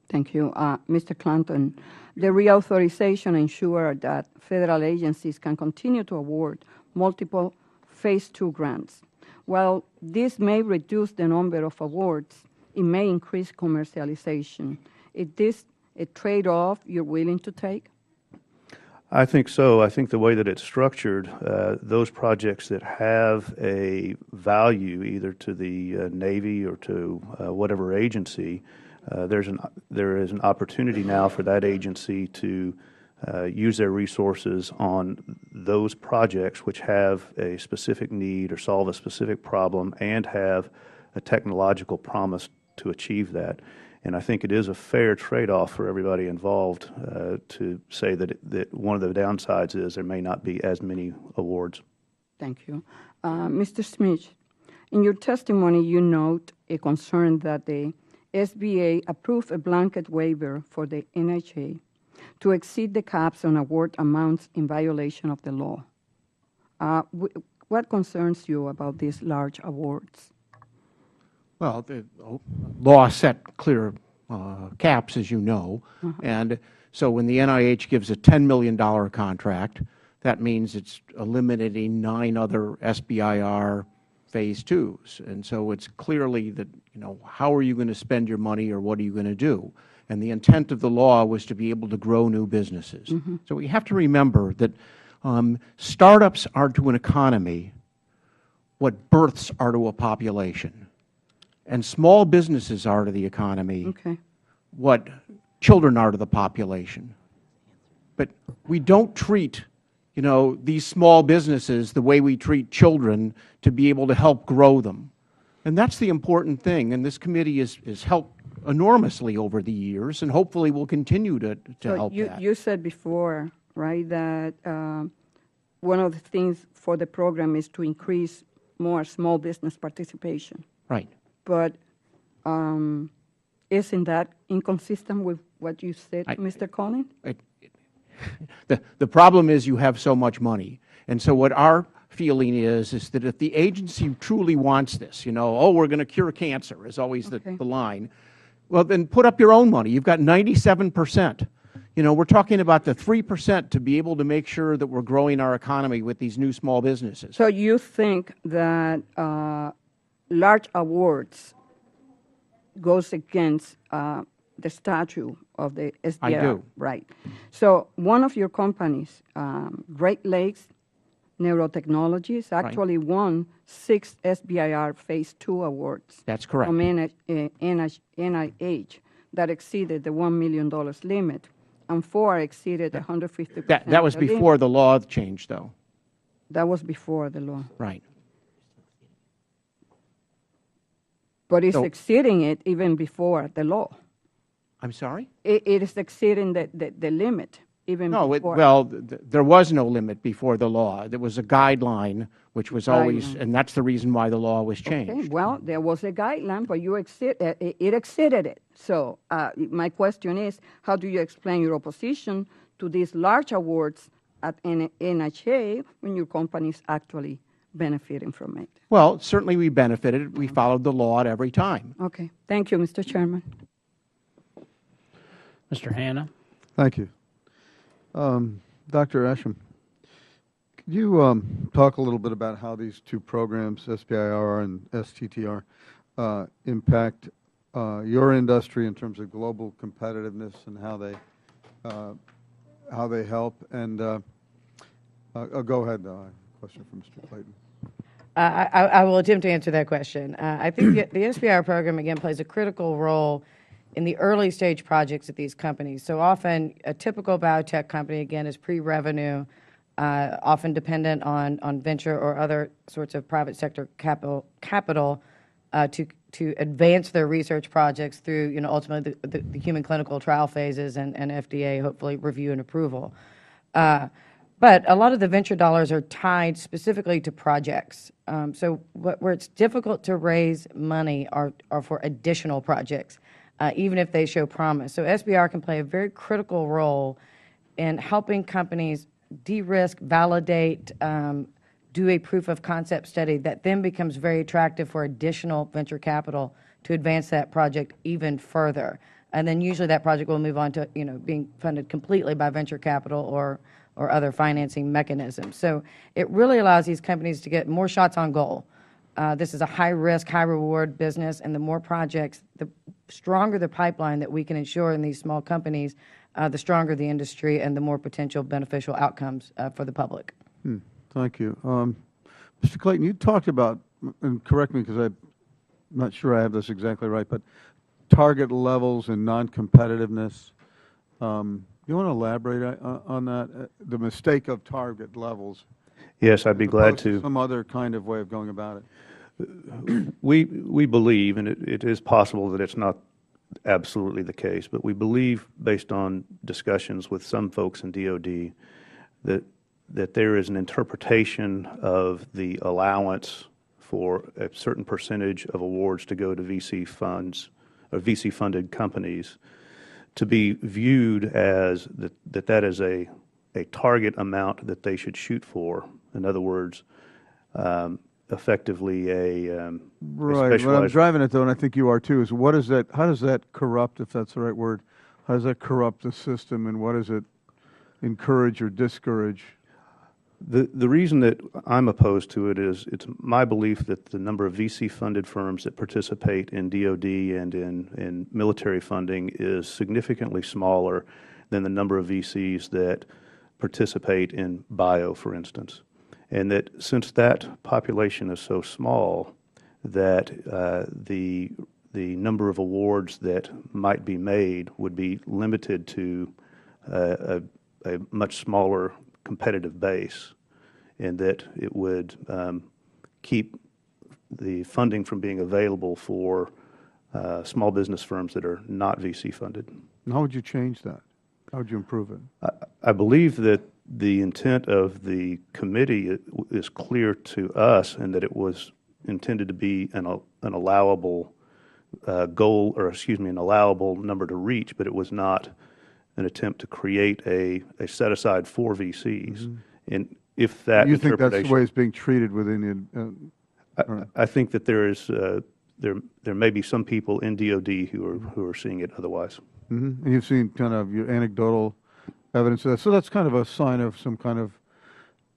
Thank you. Mr. Clanton, the reauthorization ensures that federal agencies can continue to award multiple Phase 2 grants. While this may reduce the number of awards, it may increase commercialization. Is this a trade-off you're willing to take? I think so. I think the way that it's structured, those projects that have a value either to the Navy or to whatever agency, there is an opportunity now for that agency to use their resources on those projects which have a specific need or solve a specific problem and have a technological promise to achieve that. And I think it is a fair trade-off for everybody involved to say that one of the downsides is there may not be as many awards. Thank you. Mr. Smith, in your testimony, you note a concern that the SBA approved a blanket waiver for the NHA to exceed the caps on award amounts in violation of the law. What concerns you about these large awards? Well, the law set clear caps, as you know, and so when the NIH gives a $10 million contract, that means it's eliminating 9 other SBIR Phase 2s, and so it's clearly that, how are you going to spend your money or what are you going to do? And the intent of the law was to be able to grow new businesses. So we have to remember that startups are to an economy what births are to a population. And small businesses are to the economy what children are to the population. But we don't treat, these small businesses the way we treat children to be able to help grow them. And that's the important thing. And this committee has helped enormously over the years and hopefully will continue to help that. You said before, right, that one of the things for the program is to increase more small business participation. Right. But isn't that inconsistent with what you said, Mr. Collins? The problem is you have so much money. And so what our feeling is that if the agency truly wants this, oh, we're going to cure cancer is always the line, well, then put up your own money. You've got 97%. We're talking about the 3% to be able to make sure that we're growing our economy with these new small businesses. So you think that large awards goes against the statute of the SBIR? I do. Right. So one of your companies, Great Lakes Neurotechnologies, actually won 6 SBIR Phase 2 awards. That's correct. From NIH that exceeded the $1 million limit, and 4 exceeded 150%. That was before the law changed, though. That was before the law. Right. But it's exceeding it even before the law. I'm sorry? It is exceeding the limit even before. There was no limit before the law. There was a guideline, which was always, and that's the reason why the law was changed. Okay, well, there was a guideline, but it exceeded it. So my question is, how do you explain your opposition to these large awards at NHA when your companies actually benefiting from it? Well, certainly we benefited. We followed the law at every time. Okay. Thank you, Mr. Chairman. Mr. Hanna. Thank you. Dr. Esham, could you talk a little bit about how these two programs, SBIR and STTR, impact your industry in terms of global competitiveness and how they help? And go ahead, question from Mr. Clayton. I will attempt to answer that question. I think the SBIR program, again, plays a critical role in the early stage projects at these companies. So often, a typical biotech company, again, is pre-revenue, often dependent on venture or other sorts of private sector capital to advance their research projects through, ultimately the human clinical trial phases and FDA, hopefully, review and approval. But a lot of the venture dollars are tied specifically to projects. So where it's difficult to raise money are for additional projects, even if they show promise. So SBIR can play a very critical role in helping companies de-risk, validate, do a proof of concept study that then becomes very attractive for additional venture capital to advance that project even further. And then usually that project will move on to being funded completely by venture capital or other financing mechanisms. So it really allows these companies to get more shots on goal. This is a high-risk, high-reward business, and the more projects, the stronger the pipeline that we can ensure in these small companies, the stronger the industry and the more potential beneficial outcomes for the public. Thank you. Mr. Clayton, you talked about, and correct me because I'm not sure I have this exactly right, but target levels and non-competitiveness. You want to elaborate on that, the mistake of target levels? Yes, I'd be glad to. Some other kind of way of going about it. We believe, and it is possible that it's not absolutely the case, but we believe, based on discussions with some folks in DOD, that there is an interpretation of the allowance for a certain percentage of awards to go to VC funds or VC-funded companies to be viewed as that is a target amount that they should shoot for. In other words, effectively a right. What I'm driving at, though, and I think you are too, is what is that? How does that corrupt, if that's the right word? How does that corrupt the system, and what does it encourage or discourage? The reason that I'm opposed to it is it's my belief that the number of VC-funded firms that participate in DOD and in military funding is significantly smaller than the number of VCs that participate in bio, for instance. And that since that population is so small, that the number of awards that might be made would be limited to a much smaller competitive base, and that it would keep the funding from being available for small business firms that are not VC funded. And how would you change that? How would you improve it? I believe that the intent of the committee is clear to us, and that it was intended to be an allowable goal, or excuse me, an allowable number to reach, but it was not an attempt to create a set-aside for VCs. Mm-hmm. And if that you think that's the way it's being treated within the... I think that there is there may be some people in DOD who are seeing it otherwise. Mm-hmm. And you've seen kind of your anecdotal evidence of that. So that's kind of a sign of some kind of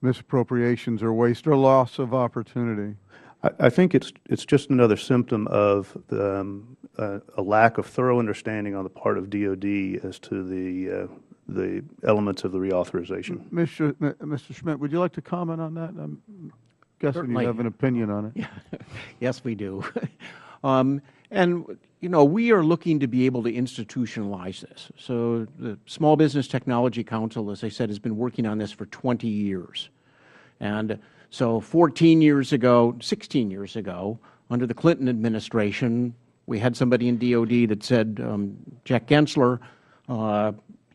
misappropriations or waste or loss of opportunity. I think it's just another symptom of a lack of thorough understanding on the part of DOD as to the elements of the reauthorization. Mr. Schmidt, would you like to comment on that? I'm guessing Certainly. You have an opinion on it. Yeah. Yes, we do. And, we are looking to be able to institutionalize this. So the Small Business Technology Council, as I said, has been working on this for 20 years. And so 16 years ago, under the Clinton administration, we had somebody in DOD that said, Jack Gensler,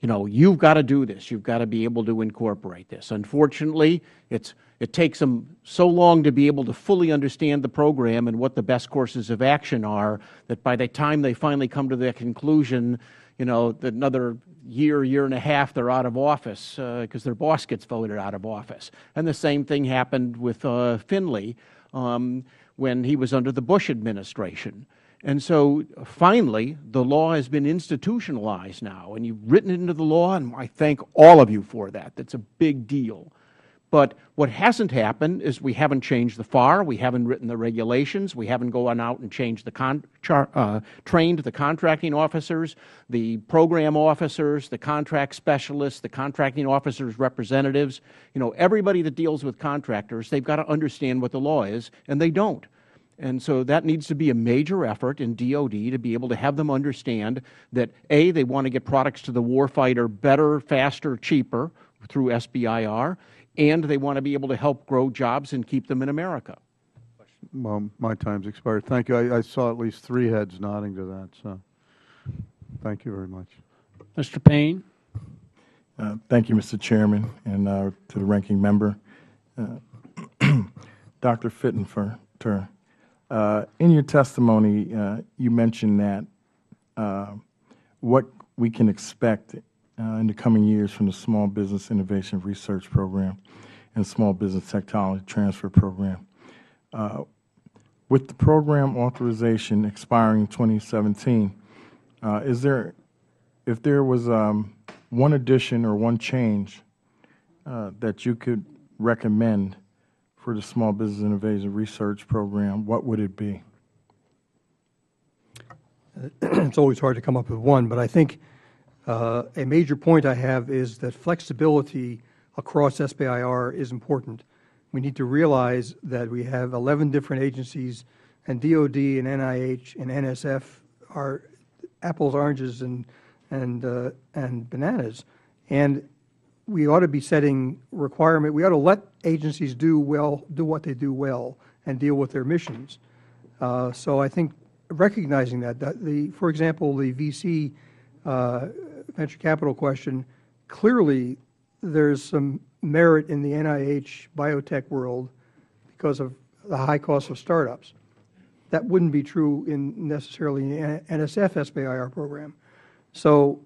you've got to do this. You've got to be able to incorporate this. Unfortunately, it takes them so long to be able to fully understand the program and what the best courses of action are that by the time they finally come to that conclusion, another year, year and a half, they're out of office because their boss gets voted out of office. And the same thing happened with Finley when he was under the Bush administration. And so finally, the law has been institutionalized now, and you've written it into the law, and I thank all of you for that. That's a big deal. But what hasn't happened is we haven't changed the FAR, we haven't written the regulations, we haven't gone out and changed trained the contracting officers, the program officers, the contract specialists, the contracting officers' representatives. Everybody that deals with contractors, they've got to understand what the law is, and they don't. And so that needs to be a major effort in DOD to be able to have them understand that, A, they want to get products to the warfighter better, faster, cheaper through SBIR, and they want to be able to help grow jobs and keep them in America. Well, my time's expired. Thank you. I saw at least 3 heads nodding to that, so thank you very much. Mr. Payne. Thank you, Mr. Chairman, and to the ranking member. Dr. Fittenfer, in your testimony, you mentioned that what we can expect in the coming years from the Small Business Innovation Research Program and Small Business Technology Transfer Program. With the program authorization expiring in 2017, if there was one addition or one change that you could recommend for the Small Business Innovation Research Program, what would it be? It's always hard to come up with one, but I think a major point I have is that flexibility across SBIR is important. We need to realize that we have 11 different agencies, and DOD and NIH and NSF are apples, oranges, and bananas. And we ought to be setting requirement. We ought to let agencies do what they do well, and deal with their missions. So I think recognizing that for example, the VC venture capital question, clearly there's some merit in the NIH biotech world because of the high cost of startups. That wouldn't be true in necessarily in NSF SBIR program. So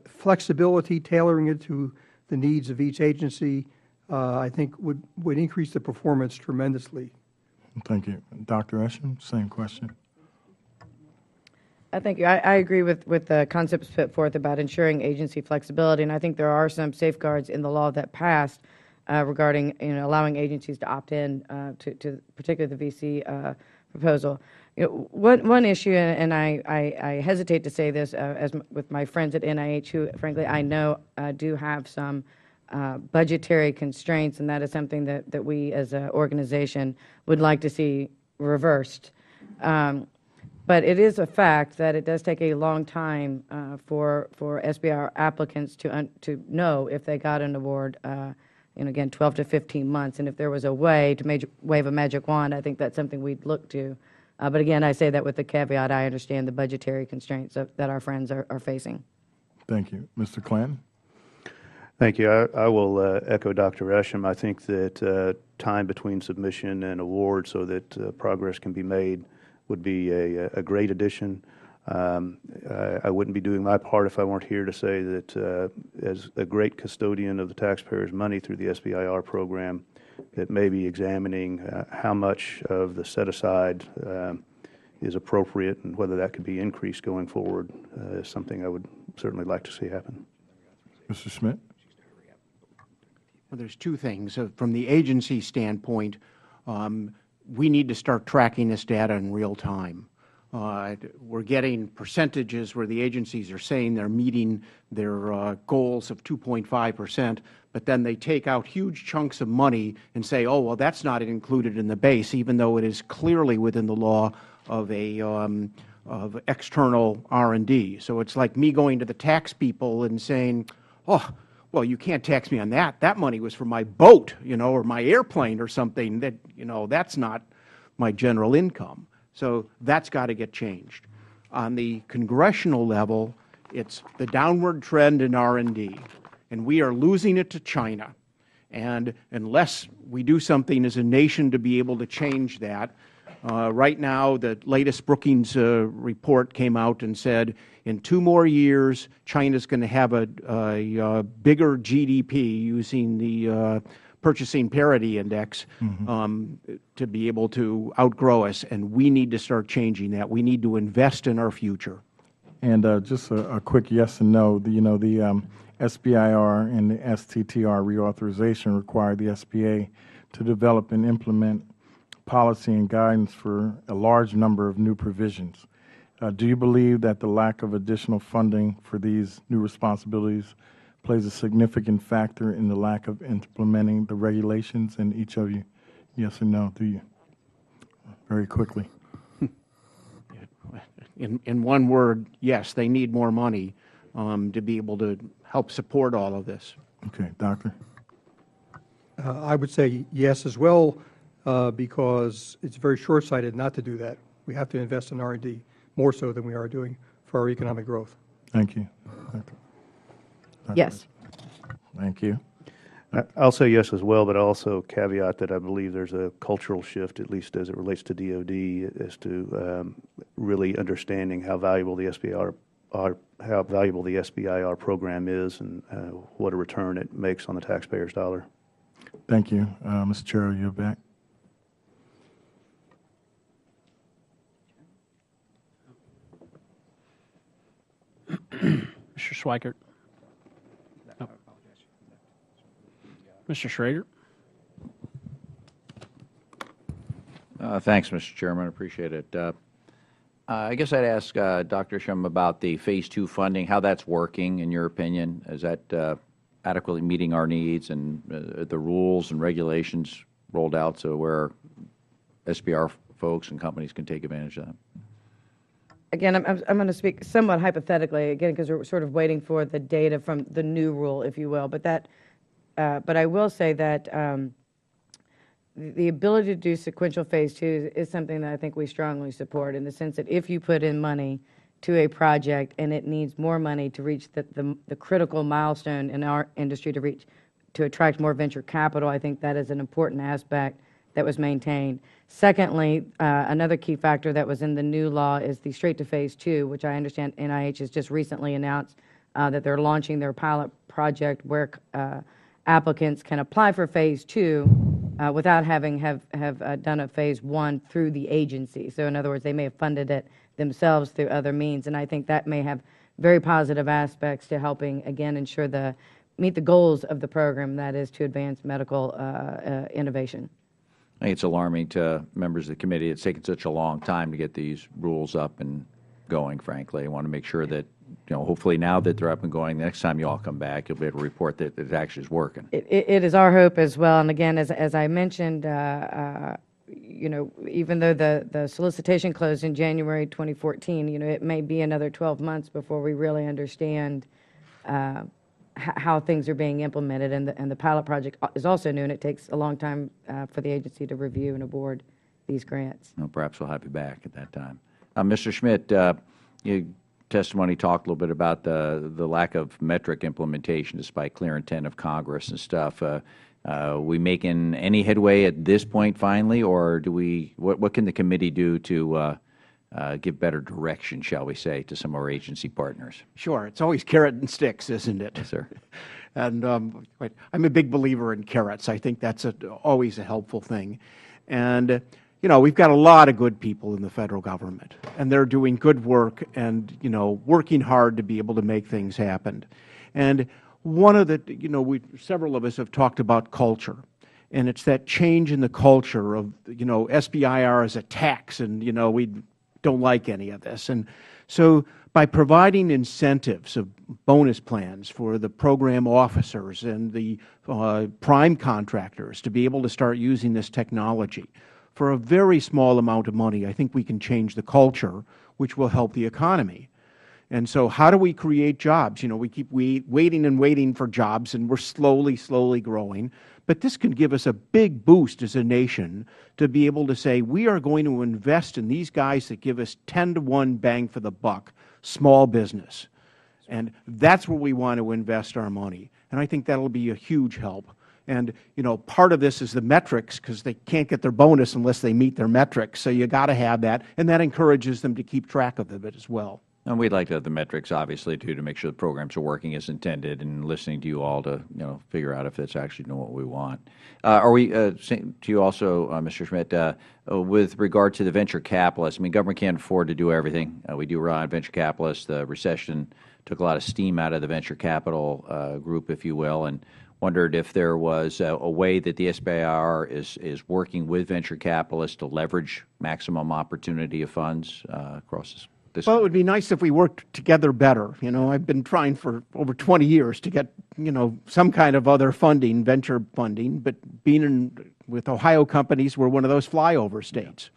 flexibility, tailoring it to the needs of each agency, I think would increase the performance tremendously. Thank you. Dr. Esham, same question. Thank you. I agree with the concepts put forth about ensuring agency flexibility, and I think there are some safeguards in the law that passed regarding allowing agencies to opt in to particularly the VC proposal. One issue, and I hesitate to say this as with my friends at NIH, who frankly I know do have some budgetary constraints, and that is something that we as an organization would like to see reversed. But it is a fact that it does take a long time for SBIR applicants to know if they got an award, again, 12 to 15 months. And if there was a way to wave a magic wand, I think that's something we'd look to. But again, I say that with the caveat, I understand the budgetary constraints that our friends are facing. Thank you. Mr. Clanton? Thank you. I will echo Dr. Esham. I think that time between submission and award so that progress can be made would be a great addition. I wouldn't be doing my part if I weren't here to say that as a great custodian of the taxpayers' money through the SBIR program, that maybe examining how much of the set-aside is appropriate and whether that could be increased going forward is something I would certainly like to see happen. Mr. Schmidt? Well, there's two things. From the agency standpoint, we need to start tracking this data in real time. We're getting percentages where the agencies are saying they're meeting their goals of 2.5%, but then they take out huge chunks of money and say, oh, well, that's not included in the base, even though it is clearly within the law of of external R&D. So it's like me going to the tax people and saying, oh, well, you can't tax me on that. That money was for my boat, or my airplane or something. That, that's not my general income. So that's got to get changed. On the congressional level, it's the downward trend in R&D, and we are losing it to China. And unless we do something as a nation to be able to change that, Right now, the latest Brookings report came out and said in 2 more years, China's going to have a bigger GDP using the Purchasing Parity Index to be able to outgrow us, and we need to start changing that. We need to invest in our future. And just a quick yes and no. The SBIR and the STTR reauthorization require the SBA to develop and implement policy and guidance for a large number of new provisions. Do you believe that the lack of additional funding for these new responsibilities plays a significant factor in the lack of implementing the regulations? And each of you, yes or no, do you? Very quickly. In one word, yes, they need more money to be able to help support all of this. Okay, Doctor? I would say yes as well, because it's very short-sighted not to do that. We have to invest in R&D more so than we are doing for our economic growth. Thank you. Doctor? Yes. Thank you. I'll say yes as well, but also caveat that I believe there's a cultural shift, at least as it relates to DOD, as to really understanding how valuable the SBIR program is and what a return it makes on the taxpayer's dollar. Thank you. Mr. Chair, you're back. Mr. Schweikert. Oh. Mr. Schrader. Thanks, Mr. Chairman. I appreciate it. I guess I'd ask Dr. Isham about the Phase 2 funding, how that's working in your opinion. Is that adequately meeting our needs, and the rules and regulations rolled out so where SBIR folks and companies can take advantage of that? Again, I'm going to speak somewhat hypothetically, again, because we're sort of waiting for the data from the new rule, if you will. But I will say that the ability to do sequential Phase 2 is something that I think we strongly support, in the sense that if you put in money to a project and it needs more money to reach the critical milestone in our industry to attract more venture capital, I think that is an important aspect that was maintained. Secondly, another key factor that was in the new law is the straight to Phase 2, which I understand NIH has just recently announced that they're launching their pilot project where applicants can apply for Phase 2 without having done a Phase 1 through the agency. So in other words, they may have funded it themselves through other means, and I think that may have very positive aspects to helping, again, meet the goals of the program, that is to advance medical innovation. I think it's alarming to members of the committee. It's taken such a long time to get these rules up and going, frankly. I want to make sure that, hopefully now that they're up and going, the next time you all come back, you'll be able to report that it actually is working. It is our hope as well. And again, as I mentioned, even though the solicitation closed in January 2014, it may be another 12 months before we really understand how things are being implemented, and the pilot project is also new, and it takes a long time for the agency to review and award these grants. Well, perhaps we'll have you back at that time. Mr. Schmidt, your testimony talked a little bit about the lack of metric implementation despite clear intent of Congress and stuff. We making any headway at this point finally, or what can the committee do to give better direction, shall we say, to some of our agency partners? Sure. It's always carrot and sticks, isn't it? Yes, sir. And I'm a big believer in carrots. I think that's always a helpful thing. And, we've got a lot of good people in the Federal Government, and they're doing good work and, working hard to be able to make things happen. And one of the, several of us have talked about culture. And it's that change in the culture of, SBIR as a tax, and, we don't like any of this. And so by providing incentives of bonus plans for the program officers and the prime contractors to be able to start using this technology for a very small amount of money, I think we can change the culture, which will help the economy. And so how do we create jobs? We keep waiting and waiting for jobs, and we're slowly growing. But this can give us a big boost as a nation to be able to say, we are going to invest in these guys that give us 10-to-1 bang for the buck, small business. And that's where we want to invest our money. And I think that will be a huge help. And, part of this is the metrics, because they can't get their bonus unless they meet their metrics. So you got to have that, and that encourages them to keep track of it as well. And we'd like to have the metrics, obviously, too, to make sure the programs are working as intended, and listening to you all to, figure out if it's actually doing what we want. Are we, to you also, Mr. Schmidt, with regard to the venture capitalists, I mean, government can't afford to do everything. We do rely on venture capitalists. The recession took a lot of steam out of the venture capital group, if you will, and wondered if there was a way that the SBIR is working with venture capitalists to leverage maximum opportunity of funds across this. Well, it would be nice if we worked together better. I've been trying for over 20 years to get, some kind of other funding, venture funding, but being with Ohio companies, we're one of those flyover states,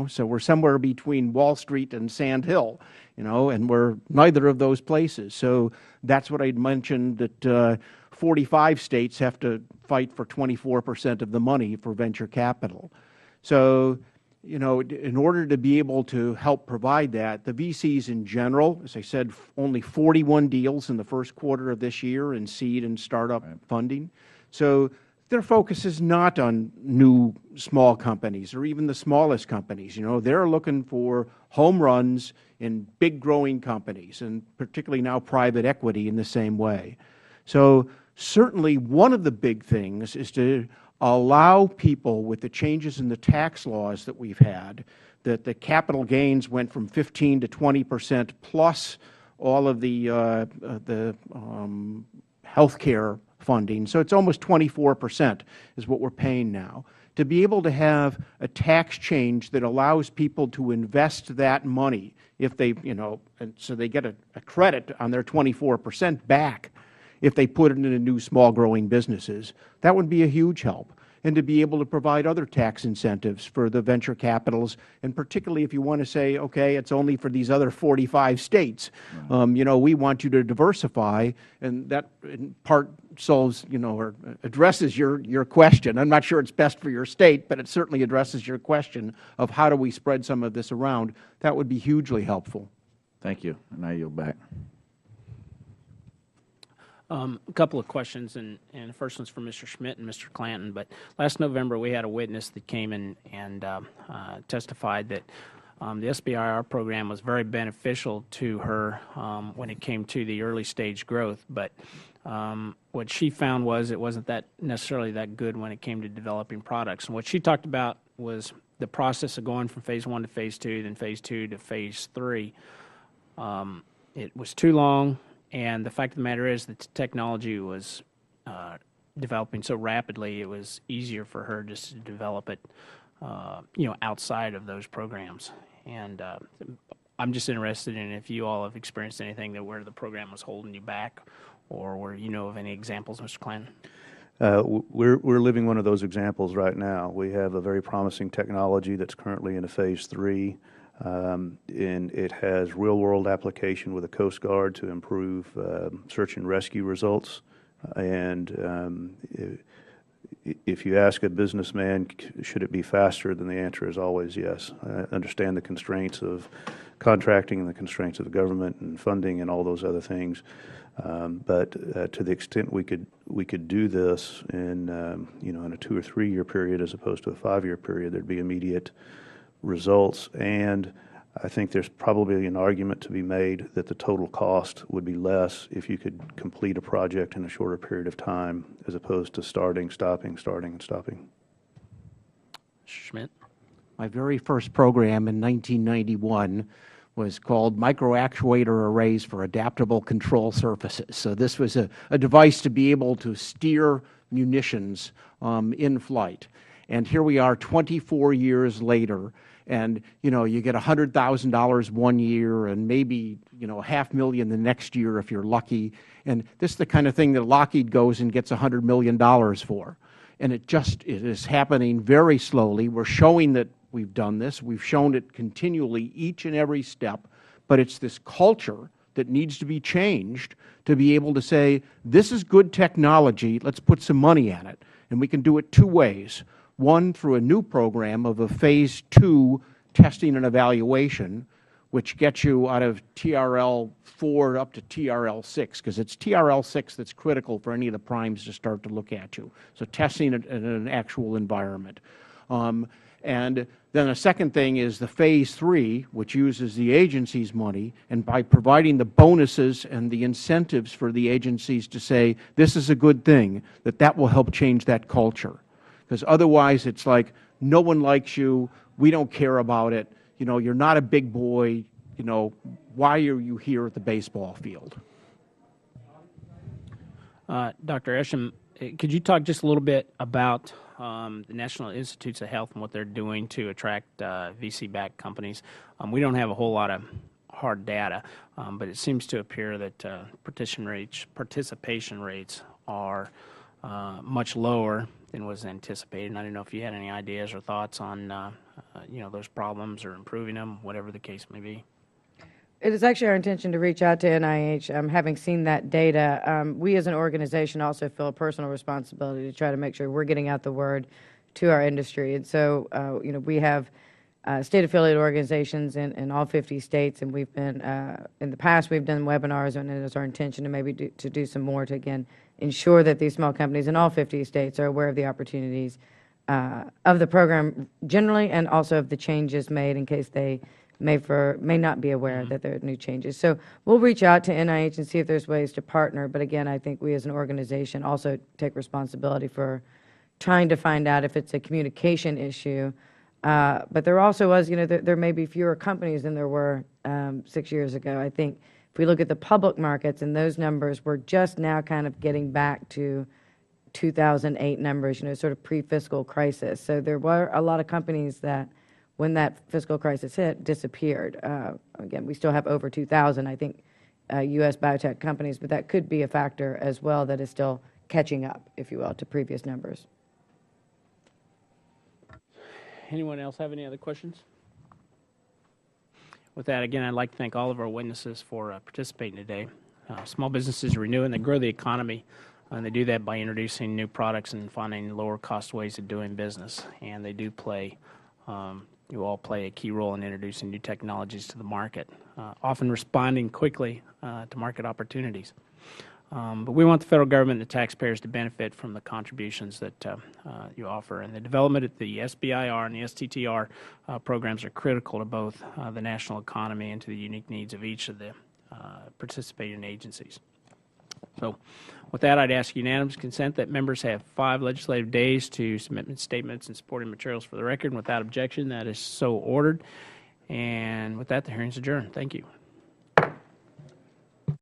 so we're somewhere between Wall Street and Sand Hill, and we're neither of those places. So that's what I'd mentioned, that 45 states have to fight for 24% of the money for venture capital. So, in order to be able to help provide that, the VCs in general, as I said, only 41 deals in the first quarter of this year in seed and startup funding. So their focus is not on new small companies or even the smallest companies. They're looking for home runs in big growing companies, and particularly now private equity in the same way. So certainly one of the big things is to allow people, with the changes in the tax laws that we've had, that the capital gains went from 15 to 20% plus all of the health care funding. So it's almost 24% is what we're paying now. To be able to have a tax change that allows people to invest that money if they, and so they get a credit on their 24% back if they put it into new small growing businesses, that would be a huge help. And to be able to provide other tax incentives for the venture capitals, and particularly if you want to say, okay, it's only for these other 45 states, we want you to diversify, and that in part solves, or addresses your question. I'm not sure it's best for your state, but it certainly addresses your question of how do we spread some of this around. That would be hugely helpful. Thank you. And I yield back. A couple of questions, and the first one's for Mr. Schmidt and Mr. Clanton. But last November, we had a witness that came in and testified that the SBIR program was very beneficial to her when it came to the early stage growth. But what she found was it wasn't that necessarily that good when it came to developing products. And what she talked about was the process of going from phase 1 to phase 2, then phase 2 to phase 3. It was too long. And the fact of the matter is that the technology was developing so rapidly, it was easier for her just to develop it, outside of those programs. And I'm just interested in if you all have experienced anything that where the program was holding you back, or where you know of any examples, Mr. Clanton. We're living one of those examples right now. We have a very promising technology that's currently in a phase 3. And it has real-world application with the Coast Guard to improve search and rescue results. And if you ask a businessman, should it be faster, then the answer is always yes. I understand the constraints of contracting and the constraints of the government and funding and all those other things. But to the extent we could do this in in a 2 or 3 year period as opposed to a 5-year period, there'd be immediate results. And I think there's probably an argument to be made that the total cost would be less if you could complete a project in a shorter period of time as opposed to starting, stopping, starting, and stopping. Mr. Schmidt. My very first program in 1991 was called Microactuator Arrays for Adaptable Control Surfaces. So this was a device to be able to steer munitions in flight. And here we are 24 years later, and you get $100,000 one year and maybe $500,000 the next year if you're lucky. And this is the kind of thing that Lockheed goes and gets $100 million for. And it is happening very slowly. We're showing that we've done this. We've shown it continually each and every step. But it's this culture that needs to be changed to be able to say, this is good technology, let's put some money at it. And we can do it 2 ways. One, through a new program of a phase 2 testing and evaluation, which gets you out of TRL 4 up to TRL 6, because it's TRL 6 that's critical for any of the primes to start to look at you. So testing it in an actual environment. And then a second thing is the Phase 3, which uses the agency's money, and by providing the bonuses and the incentives for the agencies to say, this is a good thing, that will help change that culture. Because otherwise it's like, no one likes you, we don't care about it, you know, you're not a big boy, you know, why are you here at the baseball field? Dr. Esham, could you talk just a little bit about the National Institutes of Health and what they're doing to attract VC-backed companies? We don't have a whole lot of hard data, but it seems to appear that participation rates are much lower than was anticipated. And I don't know if you had any ideas or thoughts on you know, those problems or improving them, whatever the case may be. It is actually our intention to reach out to NIH. Having seen that data, we as an organization also feel a personal responsibility to try to make sure we're getting out the word to our industry. And so, you know, we have state-affiliated organizations in all 50 states, and we've been, in the past, we've done webinars, and it is our intention to maybe do some more to, again, ensure that these small companies in all 50 states are aware of the opportunities of the program generally, and also of the changes made in case they may not be aware that there are new changes. So we'll reach out to NIH and see if there's ways to partner. But again, I think we as an organization also take responsibility for trying to find out if it's a communication issue. But there also was, you know, there may be fewer companies than there were 6 years ago. I think if we look at the public markets and those numbers, we're just now kind of getting back to 2008 numbers, you know, sort of pre-fiscal crisis. So there were a lot of companies that, when that fiscal crisis hit, disappeared. Again, we still have over 2,000, I think, U.S. biotech companies, but that could be a factor as well that is still catching up, if you will, to previous numbers. Anyone else have any other questions? With that, again, I'd like to thank all of our witnesses for participating today. Small businesses renew and they grow the economy, and they do that by introducing new products and finding lower-cost ways of doing business. And they do play you all play a key role in introducing new technologies to the market, often responding quickly to market opportunities. But we want the federal government and the taxpayers to benefit from the contributions that you offer. And the development of the SBIR and the STTR programs are critical to both the national economy and to the unique needs of each of the participating agencies. So with that, I'd ask unanimous consent that members have 5 legislative days to submit statements and supporting materials for the record. And without objection, that is so ordered. And with that, the hearing is adjourned. Thank you.